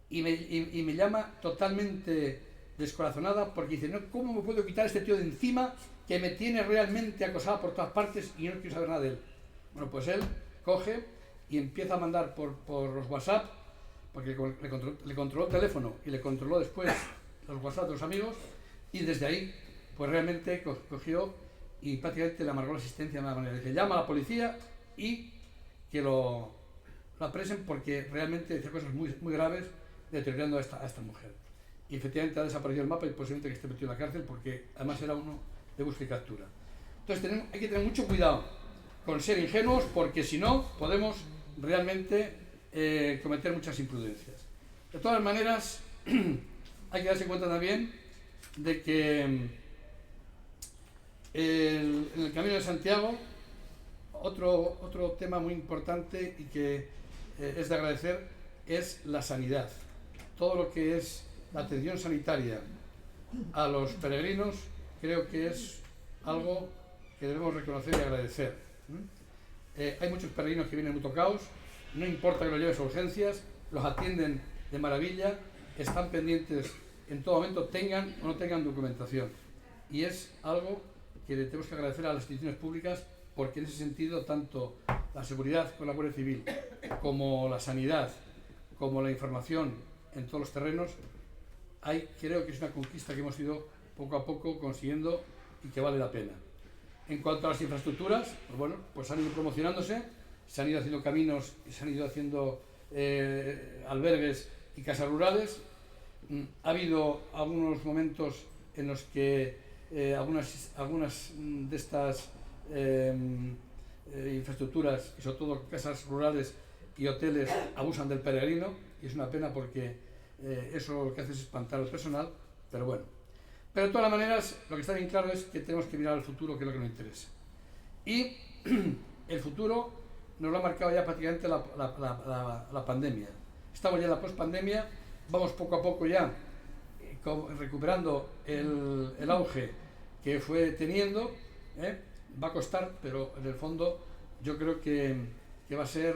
y me llama totalmente descorazonada, porque dice: no, ¿cómo me puedo quitar este tío de encima que me tiene realmente acosada por todas partes y yo no quiero saber nada de él? Bueno, pues él coge y empieza a mandar por los WhatsApp, porque le controló el teléfono y le controló después los WhatsApp de los amigos, y desde ahí pues realmente cogió y prácticamente le amargó la existencia de una manera. Dice: llama a la policía y que lo apresen, porque realmente decía cosas muy, muy graves deteriorando a esta mujer. Y efectivamente ha desaparecido el mapa y posiblemente que esté metido en la cárcel porque además era uno de búsqueda y captura. Entonces hay que tener mucho cuidado con ser ingenuos porque si no podemos realmente cometer muchas imprudencias. De todas maneras, hay que darse cuenta también de que en el Camino de Santiago otro tema muy importante y que es de agradecer es la sanidad. Todo lo que es la atención sanitaria a los peregrinos creo que es algo que debemos reconocer y agradecer. Hay muchos peregrinos que vienen muy tocados, no importa que los lleves a urgencias, los atienden de maravilla, están pendientes en todo momento, tengan o no tengan documentación. Y es algo que le tenemos que agradecer a las instituciones públicas porque en ese sentido tanto la seguridad con la Guardia Civil como la sanidad, como la información en todos los terrenos, creo que es una conquista que hemos ido poco a poco consiguiendo y que vale la pena. En cuanto a las infraestructuras, pues bueno, pues han ido promocionándose, se han ido haciendo caminos y se han ido haciendo albergues y casas rurales. Ha habido algunos momentos en los que algunas de estas infraestructuras, y sobre todo casas rurales y hoteles, abusan del peregrino, y es una pena porque eso lo que hace es espantar al personal, pero bueno. Pero de todas maneras, lo que está bien claro es que tenemos que mirar al futuro, que es lo que nos interesa. Y el futuro nos lo ha marcado ya prácticamente la pandemia. Estamos ya en la pospandemia, vamos poco a poco ya recuperando el auge que fue teniendo. Va a costar, pero en el fondo yo creo que va a ser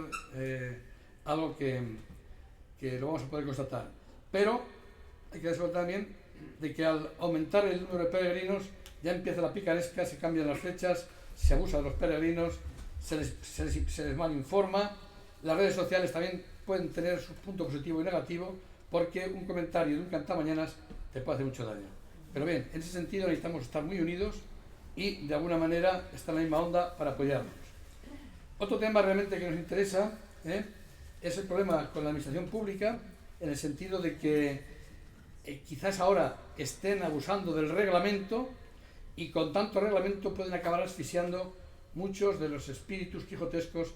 algo que lo vamos a poder constatar. Pero hay que darse cuenta también de que al aumentar el número de peregrinos ya empieza la picaresca, se cambian las fechas, se abusa de los peregrinos, se les malinforma. Las redes sociales también pueden tener su punto positivo y negativo porque un comentario de un cantamañanas te puede hacer mucho daño. Pero bien, en ese sentido necesitamos estar muy unidos y de alguna manera estar en la misma onda para apoyarnos. Otro tema realmente que nos interesa es el problema con la administración pública, en el sentido de que quizás ahora estén abusando del reglamento y con tanto reglamento pueden acabar asfixiando muchos de los espíritus quijotescos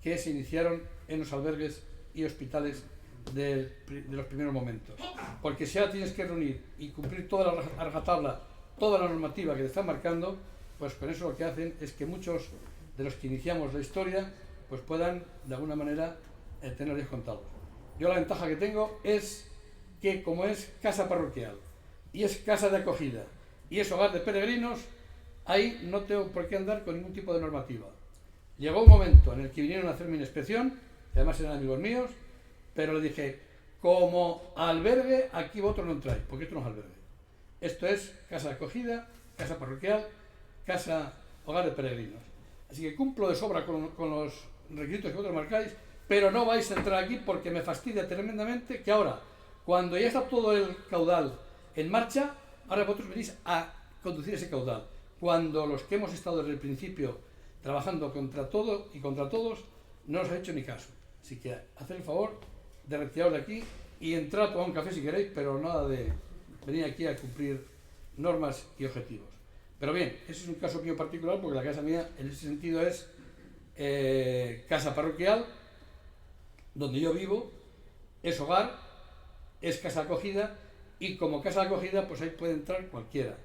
que se iniciaron en los albergues y hospitales de los primeros momentos. Porque si ahora tienes que reunir y cumplir toda la rajatabla, toda la normativa que te están marcando, pues con eso lo que hacen es que muchos de los que iniciamos la historia pues puedan de alguna manera tener descontados. Yo la ventaja que tengo es que como es casa parroquial y es casa de acogida y es hogar de peregrinos, ahí no tengo por qué andar con ningún tipo de normativa. Llegó un momento en el que vinieron a hacerme una inspección, que además eran amigos míos, pero le dije, como albergue aquí vosotros no entráis, porque esto no es albergue. Esto es casa de acogida, casa parroquial, casa, hogar de peregrinos. Así que cumplo de sobra con los requisitos que vosotros marcáis, pero no vais a entrar aquí porque me fastidia tremendamente que ahora, cuando ya está todo el caudal en marcha, ahora vosotros venís a conducir ese caudal. Cuando los que hemos estado desde el principio trabajando contra todo y contra todos, no os ha hecho ni caso. Así que haced el favor de retiraros de aquí y entrar a tomar un café si queréis, pero nada de venir aquí a cumplir normas y objetivos. Pero bien, ese es un caso mío particular porque la casa mía en ese sentido es casa parroquial, donde yo vivo, es hogar, es casa acogida y como casa acogida pues ahí puede entrar cualquiera.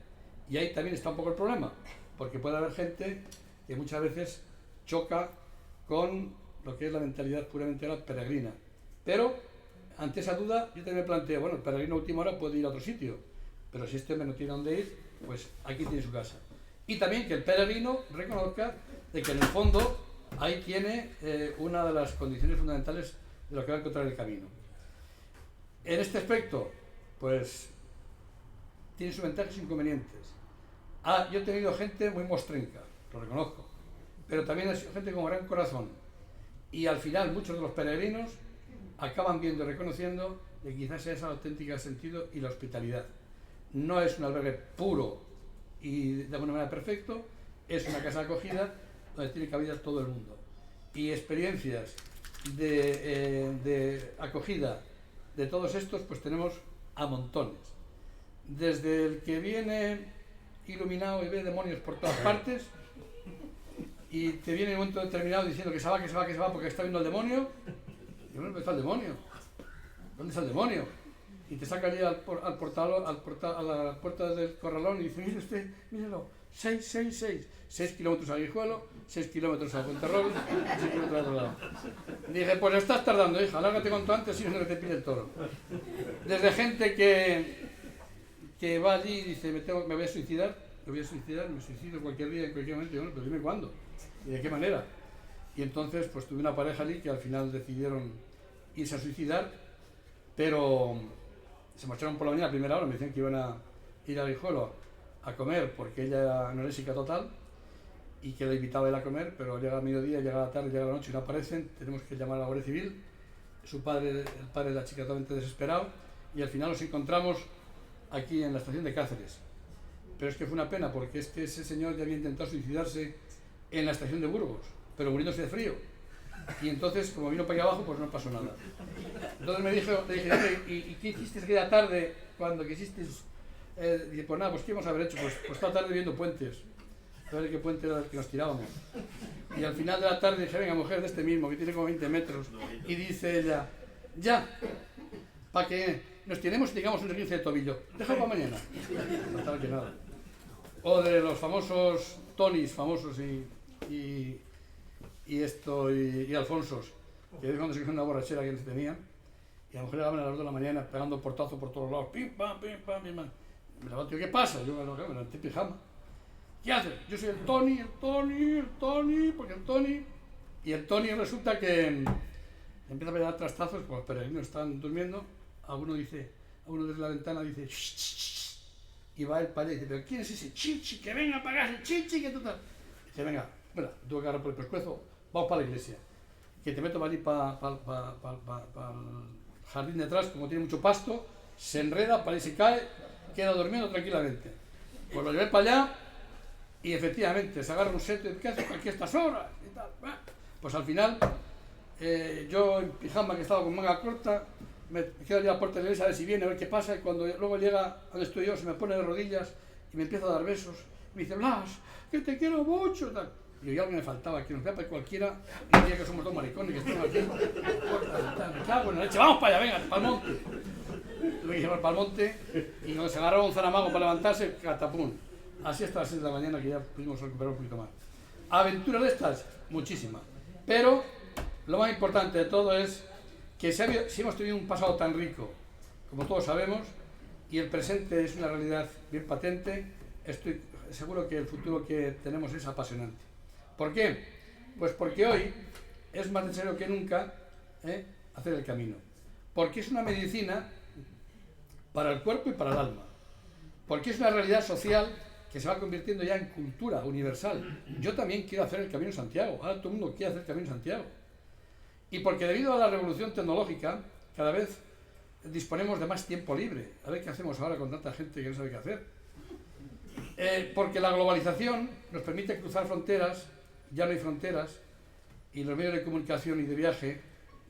Y ahí también está un poco el problema, porque puede haber gente que muchas veces choca con lo que es la mentalidad puramente la peregrina. Pero ante esa duda yo también me planteo, bueno, el peregrino a última hora puede ir a otro sitio, pero si este hombre no tiene dónde ir, pues aquí tiene su casa. Y también que el peregrino reconozca de que en el fondo ahí tiene una de las condiciones fundamentales de lo que va a encontrar en el camino. En este aspecto, pues tiene sus ventajas e inconvenientes. Yo he tenido gente muy mostrenca, lo reconozco, pero también he sido gente con gran corazón. Y al final muchos de los peregrinos acaban viendo y reconociendo que quizás sea ese el auténtico sentido y la hospitalidad. No es un albergue puro y de alguna manera perfecto, es una casa de acogida donde tiene cabida todo el mundo. Y experiencias de acogida de todos estos pues tenemos a montones. Desde el que viene iluminado y ve demonios por todas partes y te viene en un momento determinado diciendo que se va porque está viendo al demonio. Y bueno, ¿dónde está el demonio? ¿Dónde está el demonio? Y te saca allí a la puerta del corralón y dice, mire usted, mírelo, 6 kilómetros a Guijuelo, 6 kilómetros a Fuenterroblo, 6 kilómetros al otro lado. Dije, pues estás tardando, hija, lárgate cuanto antes si no que te pide el toro. Desde gente que va allí y dice, me voy a suicidar, me suicido cualquier día, en cualquier momento. Y bueno, pero dime cuándo y de qué manera. Y entonces pues tuve una pareja allí que al final decidieron irse a suicidar, pero se marcharon por la mañana a primera hora, me decían que iban a ir a Guijuelo a comer porque ella era anorésica total y que la invitaba a ir a comer, pero llega el mediodía, llega la tarde, llega la noche y no aparecen. Tenemos que llamar a la Guardia Civil. El padre de la chica totalmente desesperado, y al final los encontramos aquí en la estación de Cáceres. Pero es que fue una pena porque es que ese señor ya había intentado suicidarse en la estación de Burgos, pero muriéndose de frío. Y entonces, como vino para allá abajo, pues no pasó nada. Entonces le dije, ¿y qué hiciste aquella tarde cuando quisiste? Dije, pues nada, pues ¿qué íbamos a haber hecho? Pues toda la tarde viendo puentes. A ver qué puente era el que nos tirábamos. Y al final de la tarde dije, venga, mujer de este mismo, que tiene como 20 metros. Y dice ella, ya, para que nos tiremos y tengamos un esguince de tobillo. Déjalo para mañana. No estaba que nada. O de los famosos Tonys, famosos y Alfonsos, que es cuando se hizo una borrachera que se tenían, y la mujer le daban a las 2 de la mañana pegando portazo por todos lados, pim, pam, pim, pam, pim, pam. Me levanto, ¿qué pasa? Yo me levanté pijama. ¿Qué haces? Yo soy el Tony, porque el Tony... Y el Tony resulta que empieza a pegar trastazos, pues los peregrinos están durmiendo, uno desde la ventana dice, shh, shh, shh, y va el padre y dice, ¿pero quién es ese chichi? Que venga a pagar el chichi, que total. Dice, venga, bueno, tuve que agarrar por el pescuezo, vamos para la iglesia, que te meto para allí, para el jardín de atrás, como tiene mucho pasto, se enreda, para ahí se cae, queda durmiendo tranquilamente. Pues lo llevé para allá, y efectivamente se agarra un seto y ¿qué haces aquí a estas horas? Y tal. Pues al final, yo en pijama, que estaba con manga corta, me quedo allí a la puerta de la iglesia a ver si viene, a ver qué pasa, y cuando luego llega a donde estoy yo, se me pone de rodillas y me empieza a dar besos. Y me dice, Blas, que te quiero mucho. Tal. Y yo algo me faltaba, que nos vea para cualquiera y diría que somos dos maricones, que estamos aquí. Me cago en la leche, vamos para allá, venga, para el monte. Tuve que llevar para el monte y cuando se agarraba un zaramago para levantarse, catapum. Así hasta las 6 de la mañana, que ya pudimos recuperar un poquito más. Aventuras de estas, muchísimas. Pero lo más importante de todo es que si hemos tenido un pasado tan rico, como todos sabemos, y el presente es una realidad bien patente, estoy seguro que el futuro que tenemos es apasionante. ¿Por qué? Pues porque hoy es más necesario que nunca hacer el camino. Porque es una medicina para el cuerpo y para el alma. Porque es una realidad social que se va convirtiendo ya en cultura universal. Yo también quiero hacer el Camino de Santiago. Ahora todo el mundo quiere hacer el Camino de Santiago. Y porque debido a la revolución tecnológica, cada vez disponemos de más tiempo libre. A ver qué hacemos ahora con tanta gente que no sabe qué hacer. Porque la globalización nos permite cruzar fronteras, ya no hay fronteras, y los medios de comunicación y de viaje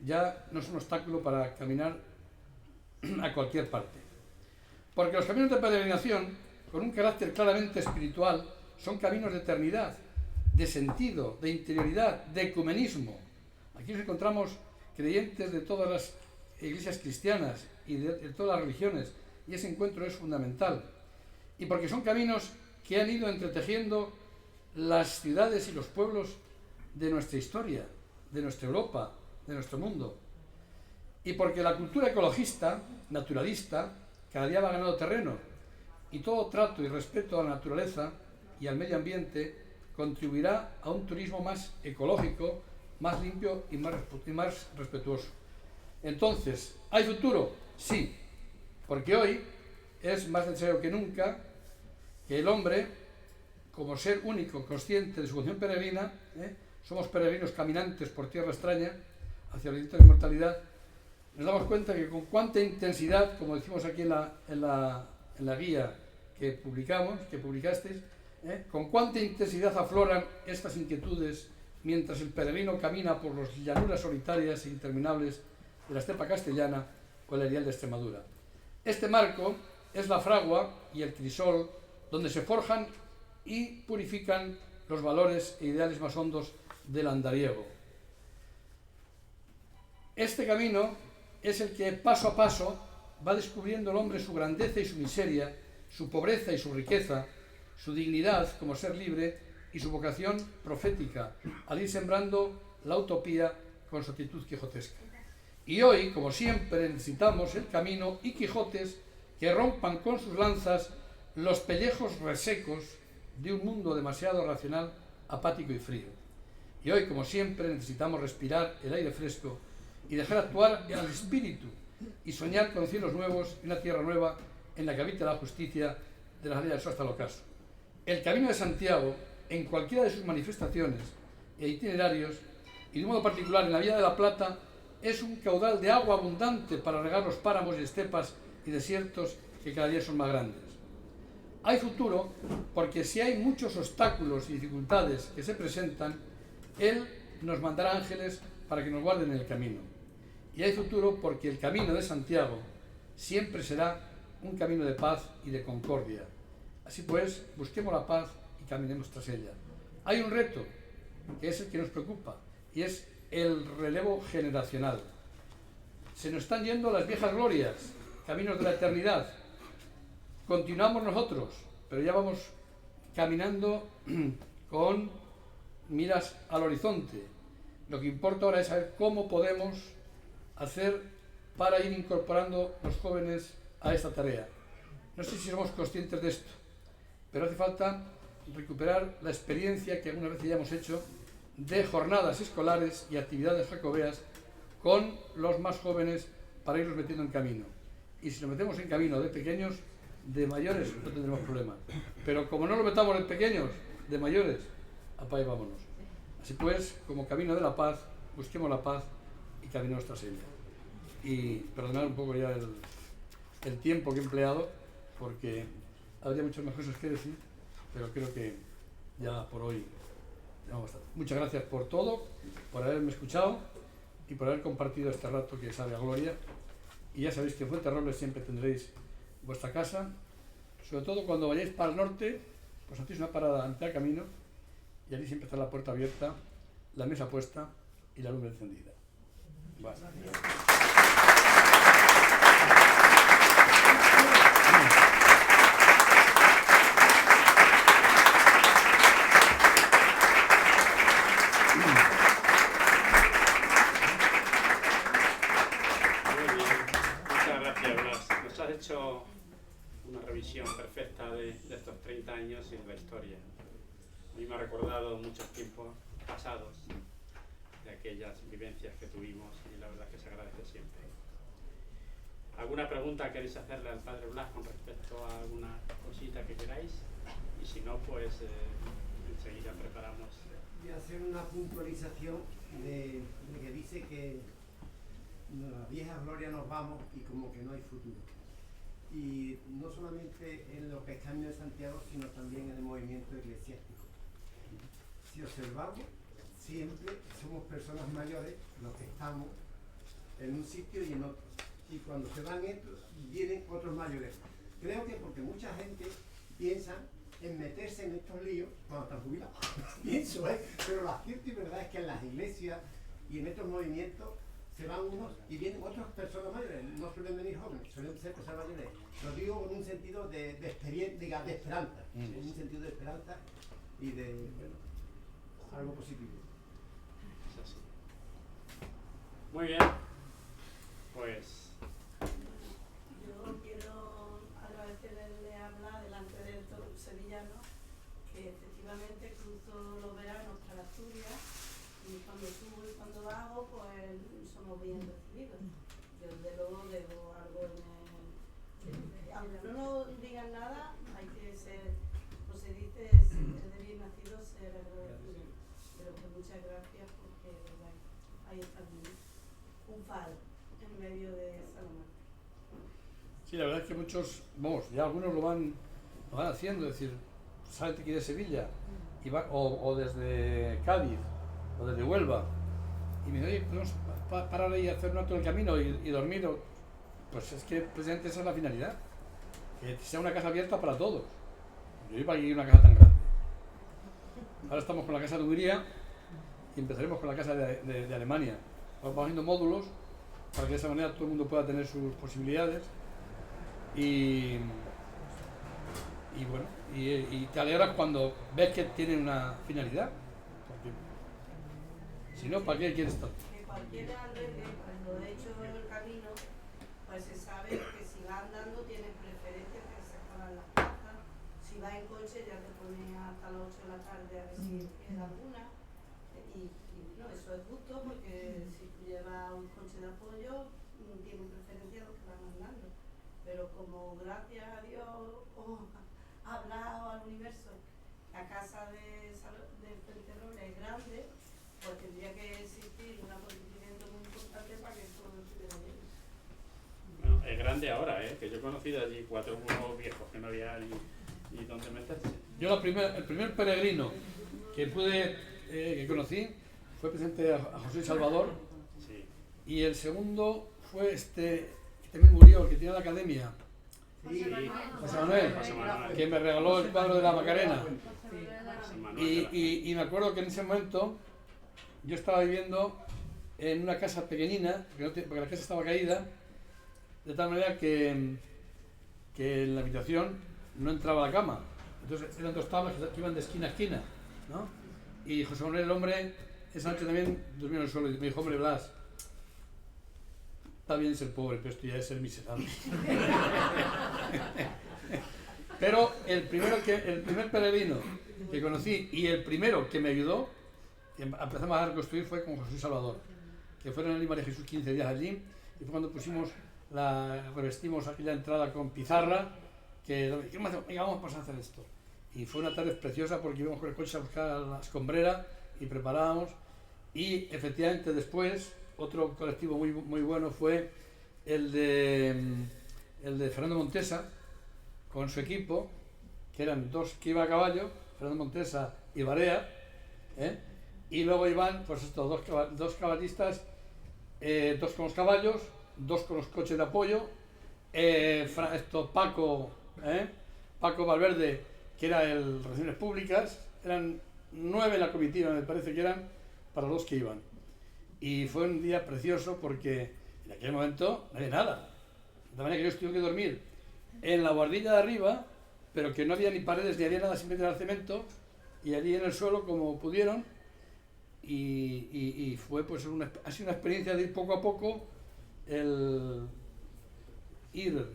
ya no son un obstáculo para caminar a cualquier parte. Porque los caminos de peregrinación, con un carácter claramente espiritual, son caminos de eternidad, de sentido, de interioridad, de ecumenismo. Aquí nos encontramos creyentes de todas las iglesias cristianas y de todas las religiones, y ese encuentro es fundamental. Y porque son caminos que han ido entretejiendo las ciudades y los pueblos de nuestra historia, de nuestra Europa, de nuestro mundo. Y porque la cultura ecologista, naturalista, cada día va ganando terreno, y todo trato y respeto a la naturaleza y al medio ambiente contribuirá a un turismo más ecológico, más limpio y más respetuoso. Entonces, ¿hay futuro? Sí, porque hoy es más necesario que nunca que el hombre, como ser único, consciente de su condición peregrina, somos peregrinos caminantes por tierra extraña, hacia la inmortalidad, nos damos cuenta que con cuánta intensidad, como decimos aquí en la guía que publicasteis, con cuánta intensidad afloran estas inquietudes mientras el peregrino camina por las llanuras solitarias e interminables de la estepa castellana, o el Erial de Extremadura. Este marco es la fragua y el crisol donde se forjan y purifican los valores e ideales más hondos del andariego. Este camino es el que paso a paso va descubriendo el hombre su grandeza y su miseria, su pobreza y su riqueza, su dignidad como ser libre y su vocación profética, al ir sembrando la utopía con su actitud quijotesca. Y hoy, como siempre, necesitamos el camino y Quijotes que rompan con sus lanzas los pellejos resecos de un mundo demasiado racional, apático y frío. Y hoy, como siempre, necesitamos respirar el aire fresco y dejar actuar al espíritu y soñar con cielos nuevos y una tierra nueva en la que habite la justicia de la salida del sol hasta el ocaso. El Camino de Santiago, en cualquiera de sus manifestaciones e itinerarios, y de un modo particular en la Vía de la Plata, es un caudal de agua abundante para regar los páramos y estepas y desiertos que cada día son más grandes. Hay futuro porque si hay muchos obstáculos y dificultades que se presentan, Él nos mandará ángeles para que nos guarden en el camino. Y hay futuro porque el Camino de Santiago siempre será un camino de paz y de concordia. Así pues, busquemos la paz y caminemos tras ella. Hay un reto, que es el que nos preocupa, y es el relevo generacional. Se nos están yendo las viejas glorias, caminos de la eternidad. Continuamos nosotros, pero ya vamos caminando con miras al horizonte. Lo que importa ahora es saber cómo podemos hacer para ir incorporando los jóvenes a esta tarea. No sé si somos conscientes de esto, pero hace falta recuperar la experiencia que alguna vez ya hemos hecho de jornadas escolares y actividades jacobeas con los más jóvenes para irlos metiendo en camino. Y si los metemos en camino de pequeños, de mayores no tendremos problemas. Pero como no lo metamos de pequeños, de mayores, apa y vámonos. Así pues, como camino de la paz, busquemos la paz y caminemos tras ella. Y perdonad un poco ya el tiempo que he empleado, porque habría muchas más cosas que decir, pero creo que ya por hoy ya bastante. Muchas gracias por todo, por haberme escuchado y por haber compartido este rato que sabe a gloria. Y ya sabéis que en Fuenterrobles siempre tendréis vuestra casa, sobre todo cuando vayáis para el norte, pues hacéis una parada ante el camino y allí siempre está la puerta abierta, la mesa puesta y la luz encendida. Vale. Hecho una revisión perfecta de estos 30 años y de la historia. A mí me ha recordado muchos tiempos pasados de aquellas vivencias que tuvimos y la verdad es que se agradece siempre. ¿Alguna pregunta queréis hacerle al Padre Blas con respecto a alguna cosita que queráis? Y si no, pues enseguida preparamos. Voy a hacer una puntualización de que dice que de la vieja gloria nos vamos y como que no hay futuro. Y no solamente en lo que es Camino de Santiago, sino también en el movimiento eclesiástico. Si observamos, siempre somos personas mayores los que estamos en un sitio y en otro. Y cuando se van estos, vienen otros mayores. Creo que porque mucha gente piensa en meterse en estos líos cuando están jubilados. Pienso, pero lo cierto y verdad es que en las iglesias y en estos movimientos se van unos y vienen otras personas mayores. No suelen venir jóvenes, suelen ser personas mayores. Lo digo con un sentido de experiencia, de esperanza. En un sentido de esperanza y de, bueno, algo positivo. Es así. Muy bien. Pues yo quiero agradecerle a Blas delante del toro sevillano, que efectivamente cruzo los veranos para Asturias y cuando subo y cuando bajo pues somos bien recibidos. Desde luego debo algo aunque no nos digan nada, hay que ser, como se dice, es de bien nacido ser agradecido. Pero que muchas gracias porque bueno, ahí está un faro en medio de Salamanca. Sí, la verdad es que muchos, vamos, ya algunos lo van haciendo, es decir, salte aquí de Sevilla y va, o desde Cádiz o desde Huelva y me dicen, oye, podemos parar ahí y hacer un alto en el camino y dormir. pues es que precisamente esa es la finalidad, que sea una casa abierta para todos. Yo iba a ir a una casa tan grande. Ahora estamos con la casa de Hungría y empezaremos con la casa de Alemania. Vamos haciendo módulos para que de esa manera todo el mundo pueda tener sus posibilidades y bueno, y te alegras cuando ves que tienen una finalidad, porque si no, ¿para qué quieres tanto? Que cualquier albergue, cuando he hecho el camino, pues se sabe que si va andando tienes preferencia, que se acaban las plazas. Si vas en coche ya te pones hasta las 8 de la tarde a ver si queda alguna. Y no, eso es justo porque si tú llevas un coche de apoyo, tienen preferencia los que van andando. Pero como gracias a Dios ha hablado al universo, la casa de Fuenterrobles es grande, pues tendría que existir un acontecimiento muy importante para que todo estuviera bien. Bueno, es grande ahora, que yo he conocido allí 4 burros viejos que no había ni dónde meterse. Yo el primer peregrino que que conocí fue presente a José Salvador, Sí. y el segundo fue que también murió, el que tiene la academia, Sí, José Manuel, que me regaló el cuadro de la Macarena. Y me acuerdo que en ese momento yo estaba viviendo en una casa pequeñina, porque la casa estaba caída, de tal manera que en la habitación no entraba la cama. Entonces eran 2 tablas que iban de esquina a esquina, ¿no? Y José Manuel, el hombre, esa noche también durmió en el suelo y me dijo: hombre, Blas, está bien ser pobre, pero esto ya es ser miserable. Pero el primer peregrino que conocí y el primero que me ayudó, que empezamos a reconstruir, fue con José Salvador, que fueron en el María Jesús 15 días allí, y fue cuando revestimos aquella entrada con pizarra, que venga, vamos a pasar a hacer esto. Y fue una tarde preciosa porque íbamos con el coche a buscar la escombrera y preparábamos, y efectivamente después otro colectivo muy, muy bueno fue el de Fernando Montesa con su equipo, que eran 2 que iban a caballo, Fernando Montesa y Barea, y luego iban pues estos 2 caballistas, 2 con los caballos, 2 con los coches de apoyo, Paco Valverde, que era el Relaciones Públicas, eran 9 en la comitiva, me parece que eran, para los que iban. Y fue un día precioso porque en aquel momento no había nada. De manera que yo tuve que dormir en la guardilla de arriba, pero que no había ni paredes ni había nada, simplemente era cemento, y allí en el suelo como pudieron, y fue pues ha sido una experiencia de ir poco a poco, el ir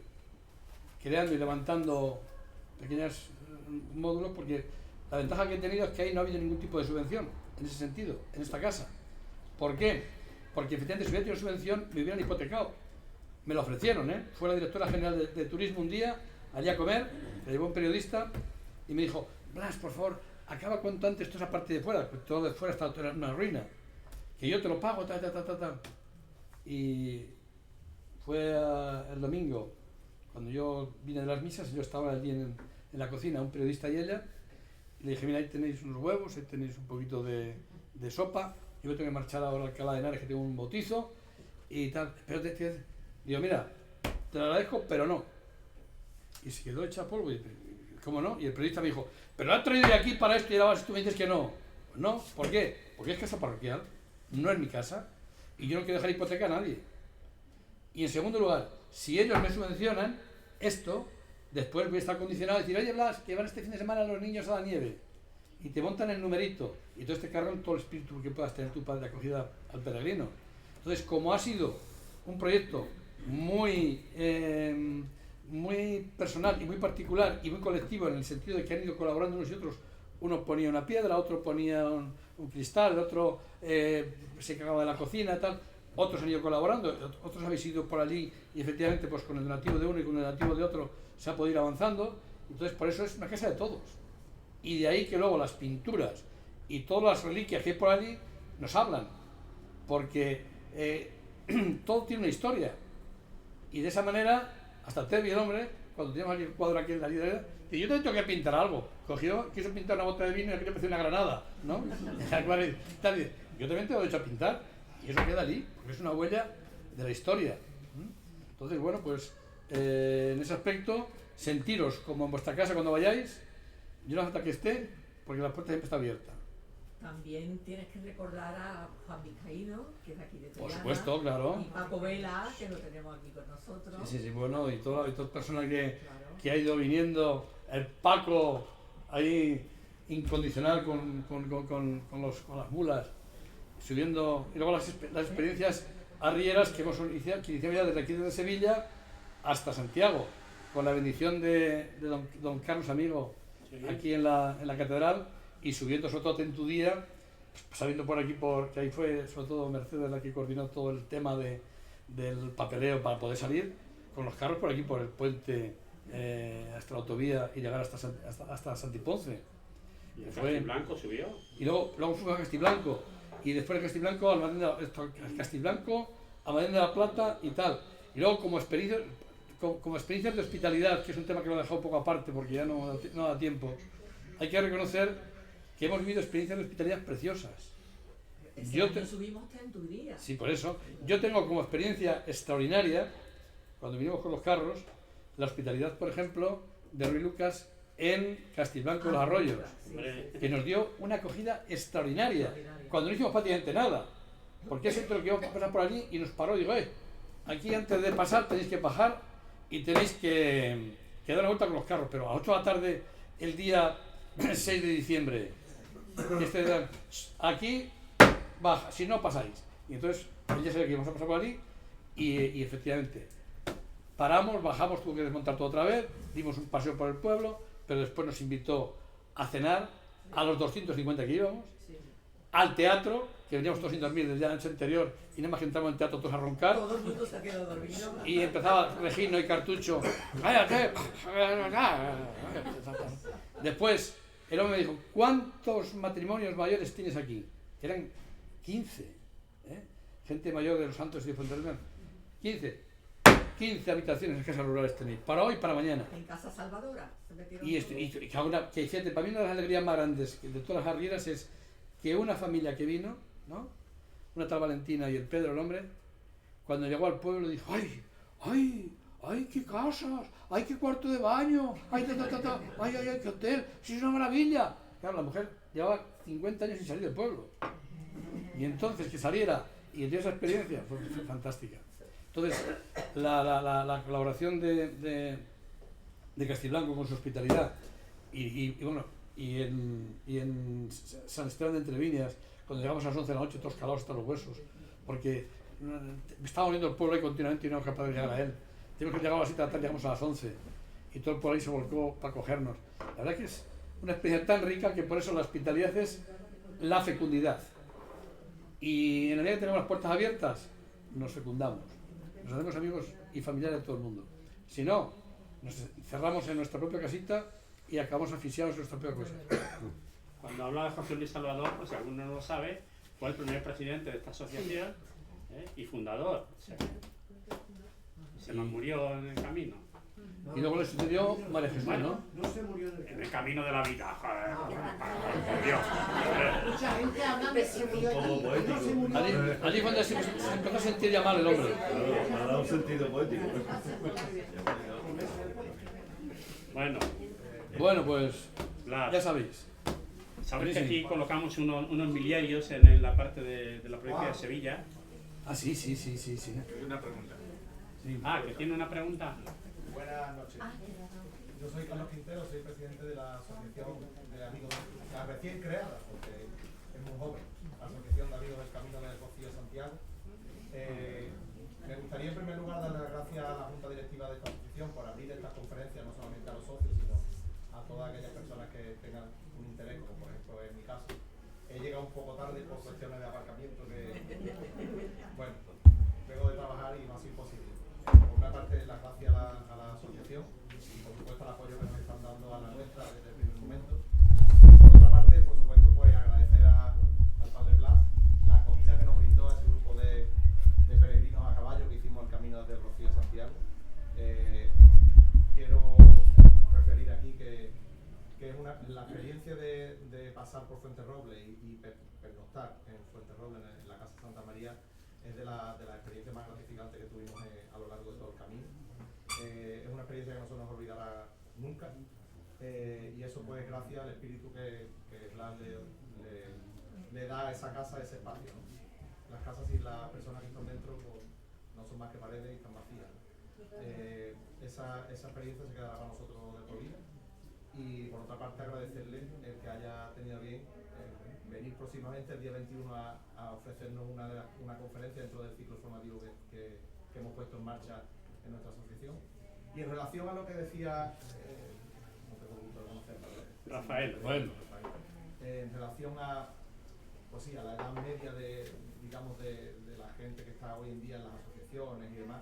creando y levantando pequeños módulos, porque la ventaja que he tenido es que ahí no ha habido ningún tipo de subvención, en ese sentido, en esta casa. ¿Por qué? Porque efectivamente si hubiera tenido subvención me hubieran hipotecado. Me lo ofrecieron, Fue la directora general de turismo un día, allí a comer, me llevó un periodista y me dijo: Blas, por favor, acaba cuanto antes toda esa parte de fuera, porque todo de fuera está una ruina, que yo te lo pago, Y fue el domingo, cuando yo vine de las misas, yo estaba allí en la cocina, un periodista y ella, y le dije: mira, ahí tenéis unos huevos, ahí tenéis un poquito de sopa, yo tengo que marchar ahora a Alcalá de Henares, que tengo un bautizo, y tal, pero digo: mira, te lo agradezco, pero no. Y se quedó hecha polvo, y ¿cómo no? Y el periodista me dijo: pero lo has traído de aquí para esto, y ahora tú me dices que no. Pues no, ¿por qué? Porque es casa parroquial, no es mi casa, y yo no quiero dejar hipoteca a nadie. Y en segundo lugar, si ellos me subvencionan esto, después voy a estar condicionado a decir: oye, Blas, que van este fin de semana los niños a la nieve, y te montan el numerito, y entonces te cargan todo el espíritu que puedas tener tu padre de acogida al peregrino. Entonces, como ha sido un proyecto muy personal y muy particular y muy colectivo, en el sentido de que han ido colaborando unos y otros, uno ponía una piedra, otro ponía un cristal, otro se encargaba de la cocina, tal, otros han ido colaborando, otros habéis ido por allí y efectivamente pues con el donativo de uno y con el donativo de otro se ha podido ir avanzando. Entonces por eso es una casa de todos, y de ahí que luego las pinturas y todas las reliquias que hay por allí nos hablan, porque todo tiene una historia, y de esa manera hasta Tevi, el hombre, cuando teníamos aquí el cuadro aquí en la librería, y yo te tengo que pintar algo, quiso pintar una bota de vino y aquello parecía una granada, ¿no? Yo también tengo derecho a pintar, y eso queda allí, porque es una huella de la historia. Entonces, bueno, pues en ese aspecto, sentiros como en vuestra casa cuando vayáis, yo no hace falta que esté, porque la puerta siempre está abierta. También tienes que recordar a Juan Vizcaíno, que es de aquí de Triana. Por supuesto, claro. Y Paco Vela, que lo tenemos aquí con nosotros. Sí, bueno, y todas las personas Claro. que ha ido viniendo, el Paco ahí incondicional con las mulas, subiendo, y luego las experiencias arrieras que iniciamos ya desde aquí desde Sevilla hasta Santiago, con la bendición de don Carlos Amigo, aquí en la catedral, y subiendo sobre todo a Tentudía, saliendo por aquí, que ahí fue sobre todo Mercedes la que coordinó todo el tema del papeleo para poder salir, con los carros por aquí, por el puente hasta la autovía y llegar hasta Santiponce. ¿Y el Castiblanco subió? Y luego fuimos a Castiblanco, y después de Castiblanco a Castiblanco, a Madrid de la Plata y tal. Y luego como experiencias de hospitalidad, que es un tema que lo he dejado un poco aparte porque ya no da tiempo, hay que reconocer que hemos vivido experiencias de hospitalidad preciosas. Subimos hasta en tu día. Sí, por eso. Yo tengo como experiencia extraordinaria, cuando vinimos con los carros, la hospitalidad, por ejemplo, de Ruy Lucas en Castiblanco de los Arroyos, que nos dio una acogida extraordinaria, cuando no hicimos prácticamente nada. Porque es siempre lo que íbamos a pasar por allí y nos paró y digo, aquí antes de pasar tenéis que bajar y tenéis que dar una vuelta con los carros, pero a 8 de la tarde, el día 6 de diciembre, aquí baja, si no pasáis. Y entonces ya sabía que íbamos a pasar por allí y efectivamente paramos, bajamos, tuvo que desmontar todo otra vez, dimos un paseo por el pueblo, pero después nos invitó a cenar a los 250 que íbamos, al teatro, que veníamos todos sin dormir desde la noche anterior y nada más que entramos en el teatro todos a roncar. Todo el mundo se ha quedado dormido. Y empezaba Regino y Cartucho. ¡Cállate! Después el hombre me dijo, ¿cuántos matrimonios mayores tienes aquí? Eran 15. Gente mayor de los Santos y de Fuentealbán. 15 habitaciones en casas rurales tenéis, para hoy y para mañana. En Casa Salvadora. Se metieron Que fíjate, para mí una de las alegrías más grandes de todas las arrieras es que una familia que vino, ¿no? Una tal Valentina y el Pedro, el hombre, cuando llegó al pueblo dijo, ¡ay, qué casas! ¡Ay, qué cuarto de baño! ¡Ay, qué hotel! ¡Sí, es una maravilla! Claro, la mujer llevaba 50 años sin salir del pueblo. Y entonces que saliera y dio esa experiencia fue fantástica. Entonces, la colaboración de Castiblanco con su hospitalidad y en San Esteban de Entreviñas, cuando llegamos a las 11 de la noche todos calados hasta los huesos, porque estaba volviendo el pueblo ahí continuamente y no éramos capaces de llegar a él. Tenemos que llegar a las 7 de la tarde, llegamos a las 11 y todo el pueblo ahí se volcó para cogernos. La verdad que es una experiencia tan rica que por eso la hospitalidad es la fecundidad. Y en la medida que tenemos las puertas abiertas, nos fecundamos. Nos hacemos amigos y familiares de todo el mundo. Si no, nos cerramos en nuestra propia casita y acabamos asfixiados en nuestra propia cosa. Cuando habla de José Luis Salvador, pues si alguno no lo sabe, fue el primer presidente de esta asociación y fundador. O sea, se nos murió en el camino. Y luego le sucedió María Jesús, ¿no? No se murió En el camino de la vida, joder, por Dios. Mucha gente habla de se murió allí. No se murió. Allí cuando se empezó a sentir ya mal el hombre. Me ha dado un sentido poético. Bueno, pues Blas, ya sabéis. sabes que aquí colocamos unos miliarios en la parte de la provincia de Sevilla. Ah, sí. Una pregunta. Sí. Ah, que tiene una pregunta. Buenas noches. Yo soy Carlos Quintero, soy presidente de la Asociación de Amigos, la recién creada, porque es muy joven, la Asociación de Amigos del Camino del Rocío Santiago. Me gustaría en primer lugar darle las gracias a la Junta Directiva de esta asociación por abrir estas conferencias no solamente a los socios, sino a todas aquellas personas que tengan un interés, como por ejemplo en mi caso. He llegado un poco tarde por cuestiones de aparcamiento que, bueno, vengo de trabajar y no ha sido posible. Por una parte, las gracias a la asociación y por supuesto el apoyo que nos están dando a la nuestra desde el primer momento. Por otra parte, por supuesto, pues agradecer al Padre Blas la acogida que nos brindó a ese grupo de peregrinos a caballo que hicimos el camino desde el Rocío a Santiago. Quiero referir aquí que es la experiencia de pasar por Fuenterrobles y pernoctar en Fuenterrobles, en la Casa Santa María, es de la experiencia más gratificante que tuvimos a lo largo de todo el camino. Es una experiencia que no se nos olvidará nunca, y eso pues gracias al espíritu que Blas le da a esa casa, ese espacio, ¿no? Las casas sin las personas que están dentro pues, no son más que paredes y están vacías, ¿no? Esa experiencia se quedará para nosotros de por vida. Y por otra parte agradecerle el que haya tenido bien venir próximamente el día 21 a ofrecernos una conferencia dentro del ciclo formativo que hemos puesto en marcha en nuestra asociación. Y en relación a lo que decía no tengo gusto de conocerlo, Rafael, Bueno, en relación a, pues sí, a la edad media de la gente que está hoy en día en las asociaciones y demás,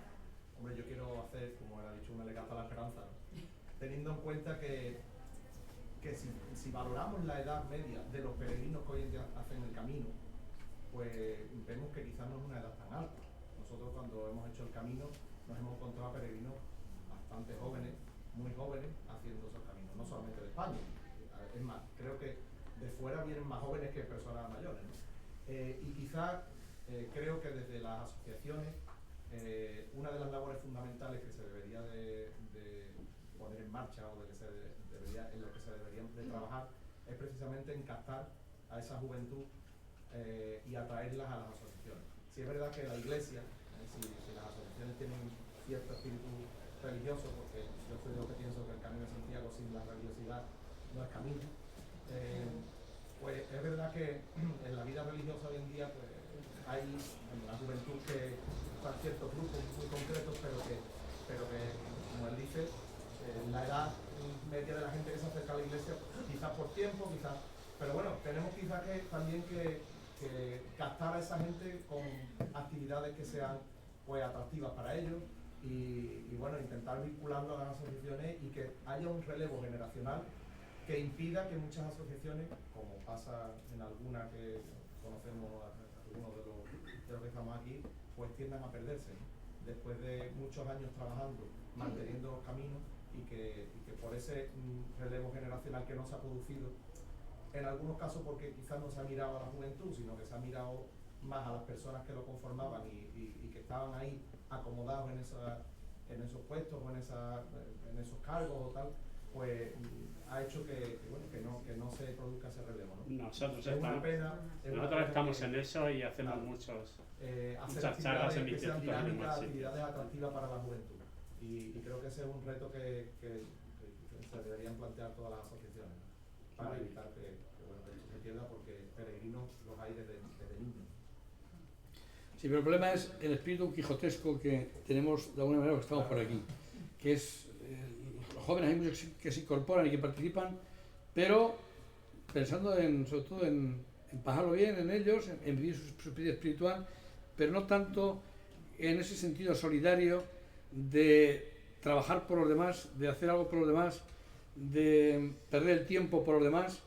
hombre, yo quiero hacer, como era dicho, un alegato a la esperanza, ¿no? Teniendo en cuenta que si valoramos la edad media de los peregrinos que hoy en día hacen el camino, pues vemos que quizás no es una edad tan alta. Nosotros cuando hemos hecho el camino nos hemos encontrado peregrinos bastante jóvenes, muy jóvenes, haciendo esos caminos, no solamente de España. Es más, creo que de fuera vienen más jóvenes que personas mayores, ¿no? Y quizás creo que desde las asociaciones una de las labores fundamentales que se debería de poner en marcha o en lo que se deberían de trabajar es precisamente en captar a esa juventud y atraerlas a las asociaciones. Si es verdad que la Iglesia, si las asociaciones tienen cierto espíritu religioso, porque yo soy de los que pienso que el Camino de Santiago sin la religiosidad no es camino, pues es verdad que en la vida religiosa hoy en día pues, hay en la juventud que están ciertos grupos muy concretos, pero que como él dice, la edad media de la gente que se acerca a la iglesia, quizás por tiempo, quizás, pero bueno, tenemos quizás también que captar a esa gente con actividades que sean pues atractivas para ellos y bueno, intentar vincularlo a las asociaciones y que haya un relevo generacional que impida que muchas asociaciones, como pasa en alguna que conocemos algunos de los que estamos aquí, pues tiendan a perderse, ¿no? Después de muchos años trabajando, manteniendo los caminos y que por ese relevo generacional que no se ha producido, en algunos casos porque quizás no se ha mirado a la juventud, sino que se ha mirado más a las personas que lo conformaban y que estaban ahí acomodados en esos puestos o en esos cargos o tal, pues ha hecho que no se produzca ese relevo, ¿no? Nosotros estamos en eso y hacemos muchas charlas en que sean institutos. dinámicas, actividades atractivas para la juventud. Y creo que ese es un reto que se deberían plantear todas las asociaciones, ¿no? Para evitar que esto se pierda, porque peregrinos los hay desde niños. sí, pero el problema es el espíritu quijotesco que tenemos de alguna manera que estamos por aquí, que es los jóvenes, hay muchos que se incorporan y que participan, pero pensando sobre todo en pasarlo bien en ellos, en vivir su vida espiritual, pero no tanto en ese sentido solidario de trabajar por los demás, de hacer algo por los demás, de perder el tiempo por los demás,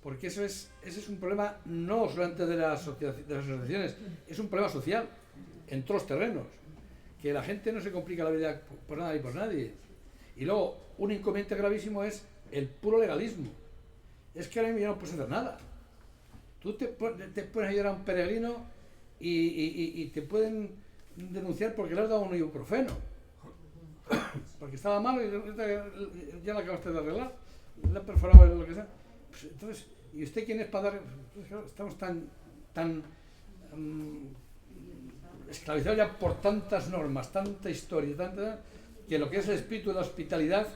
porque ese es un problema no solamente de las asociaciones, es un problema social en todos los terrenos, que la gente no se complica la vida por nada y por nadie. Y luego, un inconveniente gravísimo es el puro legalismo. Es que ahora mismo ya no puedes hacer nada. Tú te puedes ayudar a un peregrino y te pueden denunciar porque le has dado un ibuprofeno. Porque estaba malo y ya lo acabaste de arreglar. Le has perforado lo que sea. Pues entonces, ¿y usted quién es para dar? Estamos tan esclavizados ya por tantas normas, tanta historia, que lo que es el espíritu de la hospitalidad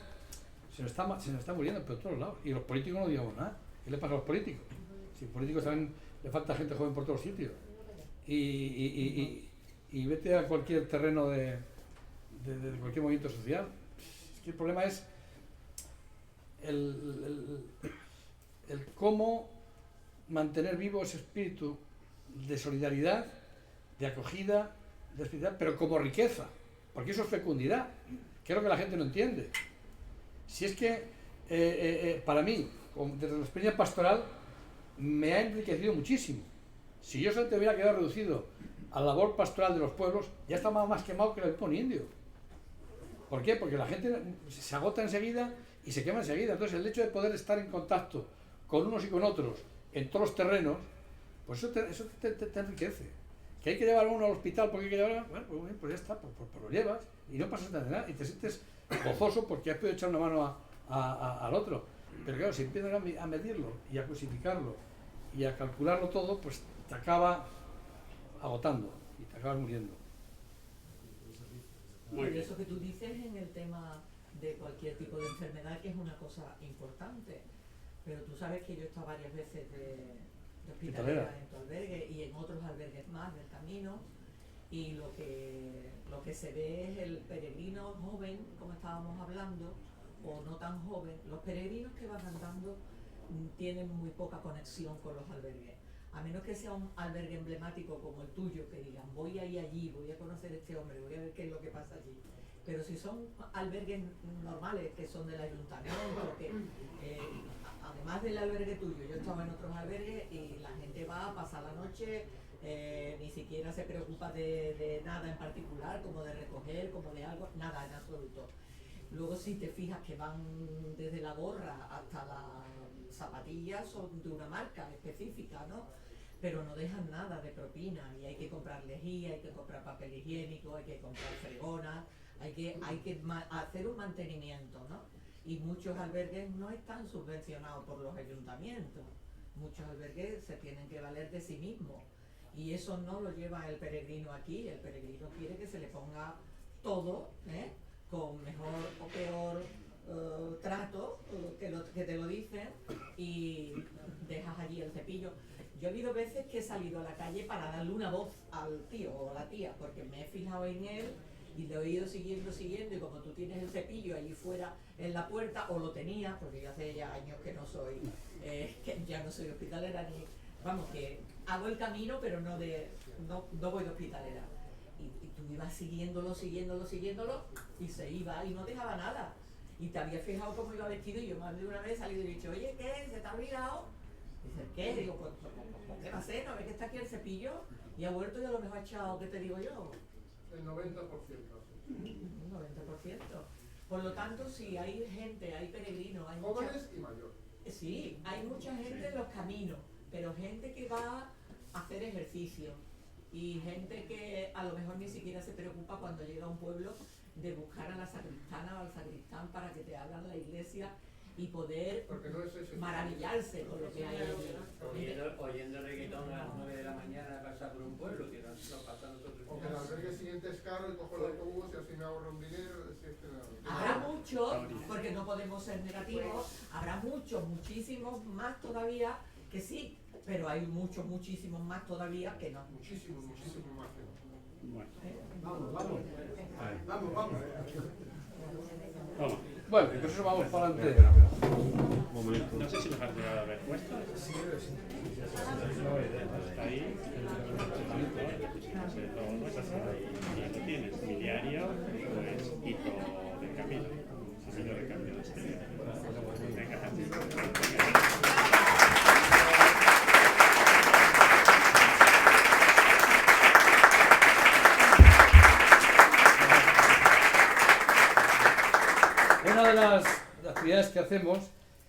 se nos está muriendo por todos lados. Y los políticos no digamos nada. ¿Qué le pasa a los políticos? Si los políticos también le falta gente joven por todos sitios. Y vete a cualquier terreno de cualquier movimiento social. Es que el problema es el cómo mantener vivo ese espíritu de solidaridad, de acogida, de espiritualidad, pero como riqueza, porque eso es fecundidad, que es lo que la gente no entiende. Si es que para mí, desde la experiencia pastoral, me ha enriquecido muchísimo. Si yo solamente hubiera quedado reducido a la labor pastoral de los pueblos, ya estaba más quemado que el mismo indio. ¿Por qué? Porque la gente se agota enseguida y se quema enseguida. Entonces el hecho de poder estar en contacto con unos y con otros en todos los terrenos, pues eso te enriquece. Que que hay que llevar a uno al hospital porque hay que llevar, bueno, pues ya está, pues lo llevas y no pasa nada y te sientes gozoso porque has podido echar una mano al otro. Pero claro, si empiezas a medirlo y a cosificarlo y a calcularlo todo, pues te acaba agotando y te acabas muriendo. Muy Y bien. eso que tú dices en el tema de cualquier tipo de enfermedad, que es una cosa importante. Pero tú sabes que yo he estado varias veces de hospitalera en tu albergue y en otros albergues más del camino, y lo que se ve es el peregrino joven, como estábamos hablando, o no tan joven. Los peregrinos que van andando tienen muy poca conexión con los albergues, a menos que sea un albergue emblemático como el tuyo, que digan voy a ir allí, voy a conocer a este hombre, voy a ver qué es lo que pasa allí. Pero si son albergues normales, que son del ayuntamiento, que además del albergue tuyo, yo estaba en otros albergues y la gente va a pasar la noche, ni siquiera se preocupa de nada en particular, como de recoger, como de algo, nada en absoluto. Luego si te fijas que van desde la gorra hasta las zapatillas son de una marca específica, ¿no? Pero no dejan nada de propina y hay que comprar lejía, hay que comprar papel higiénico, hay que comprar fregonas, hay que hacer un mantenimiento, ¿no? Y muchos albergues no están subvencionados por los ayuntamientos, muchos albergues se tienen que valer de sí mismos y eso no lo lleva el peregrino aquí. El peregrino quiere que se le ponga todo, con mejor o peor trato, que te lo dicen, y dejas allí el cepillo. Yo he habido veces que he salido a la calle para darle una voz al tío o a la tía, porque me he fijado en él y lo he ido siguiendo, y como tú tienes el cepillo allí fuera en la puerta, o lo tenía, porque yo hace ya años que no soy, que ya no soy hospitalera, ni, vamos, que hago el camino, pero no voy de hospitalera. Y tú ibas siguiéndolo, y se iba y no dejaba nada. Y te había fijado cómo iba vestido, y yo más de una vez he salido y he dicho, oye, ¿qué? ¿Se te ha olvidado? Dice, ¿qué? Digo, pues, ¿qué va a ser? ¿No ves que está aquí el cepillo? Y ha vuelto y a lo mejor ha echado, ¿qué te digo yo? El 90%. Un 90%. Por lo tanto, si hay gente, hay peregrinos, hay Jóvenes y mayores. Sí, hay mucha gente en los caminos, pero gente que va a hacer ejercicio y gente que a lo mejor ni siquiera se preocupa cuando llega a un pueblo de buscar a la sacristana o al sacristán para que te abran la iglesia y poder maravillarse con lo que hay allí. Oyendo reggaetón a las 9 de la mañana a pasar por un pueblo, que nos pasa a nosotros. O que el albergue siguiente es caro y cojo el autobús y así me ahorro un dinero. Habrá muchos, porque no podemos ser negativos, habrá muchísimos más todavía que sí, pero hay muchísimos más todavía que no. Muchísimo más que no. Bueno. Vamos. Bueno, y por eso vamos para adelante. No sé si nos has llegado a ver puesto. Está ahí. Y lo tienes. Mi diario, pues, hito del camino. Camino de cambio de exterior. Venga, Una de las actividades que hacemos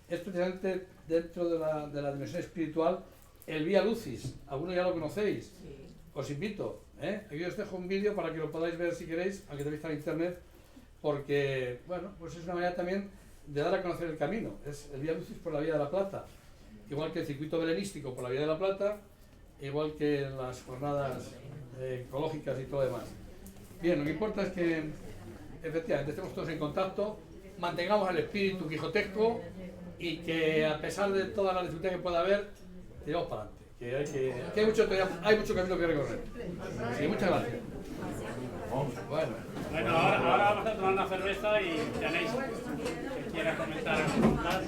es precisamente dentro de la dimensión espiritual el Vía Lucis. Algunos ya lo conocéis. Sí. Os invito. Aquí os dejo un vídeo para que lo podáis ver si queréis, aunque también está en internet, porque bueno, pues es una manera también de dar a conocer el camino. Es el Vía Lucis por la Vía de la Plata, igual que el circuito belenístico por la Vía de la Plata, igual que las jornadas ecológicas y todo demás. Bien, lo que importa es que efectivamente estemos todos en contacto, mantengamos el espíritu quijotesco y que a pesar de todas las dificultades que pueda haber, tiramos para adelante. Que hay mucho camino que recorrer. Sí, muchas gracias. Bueno, ahora vamos a tomar una cerveza y tenéis que quiera comentar algo más.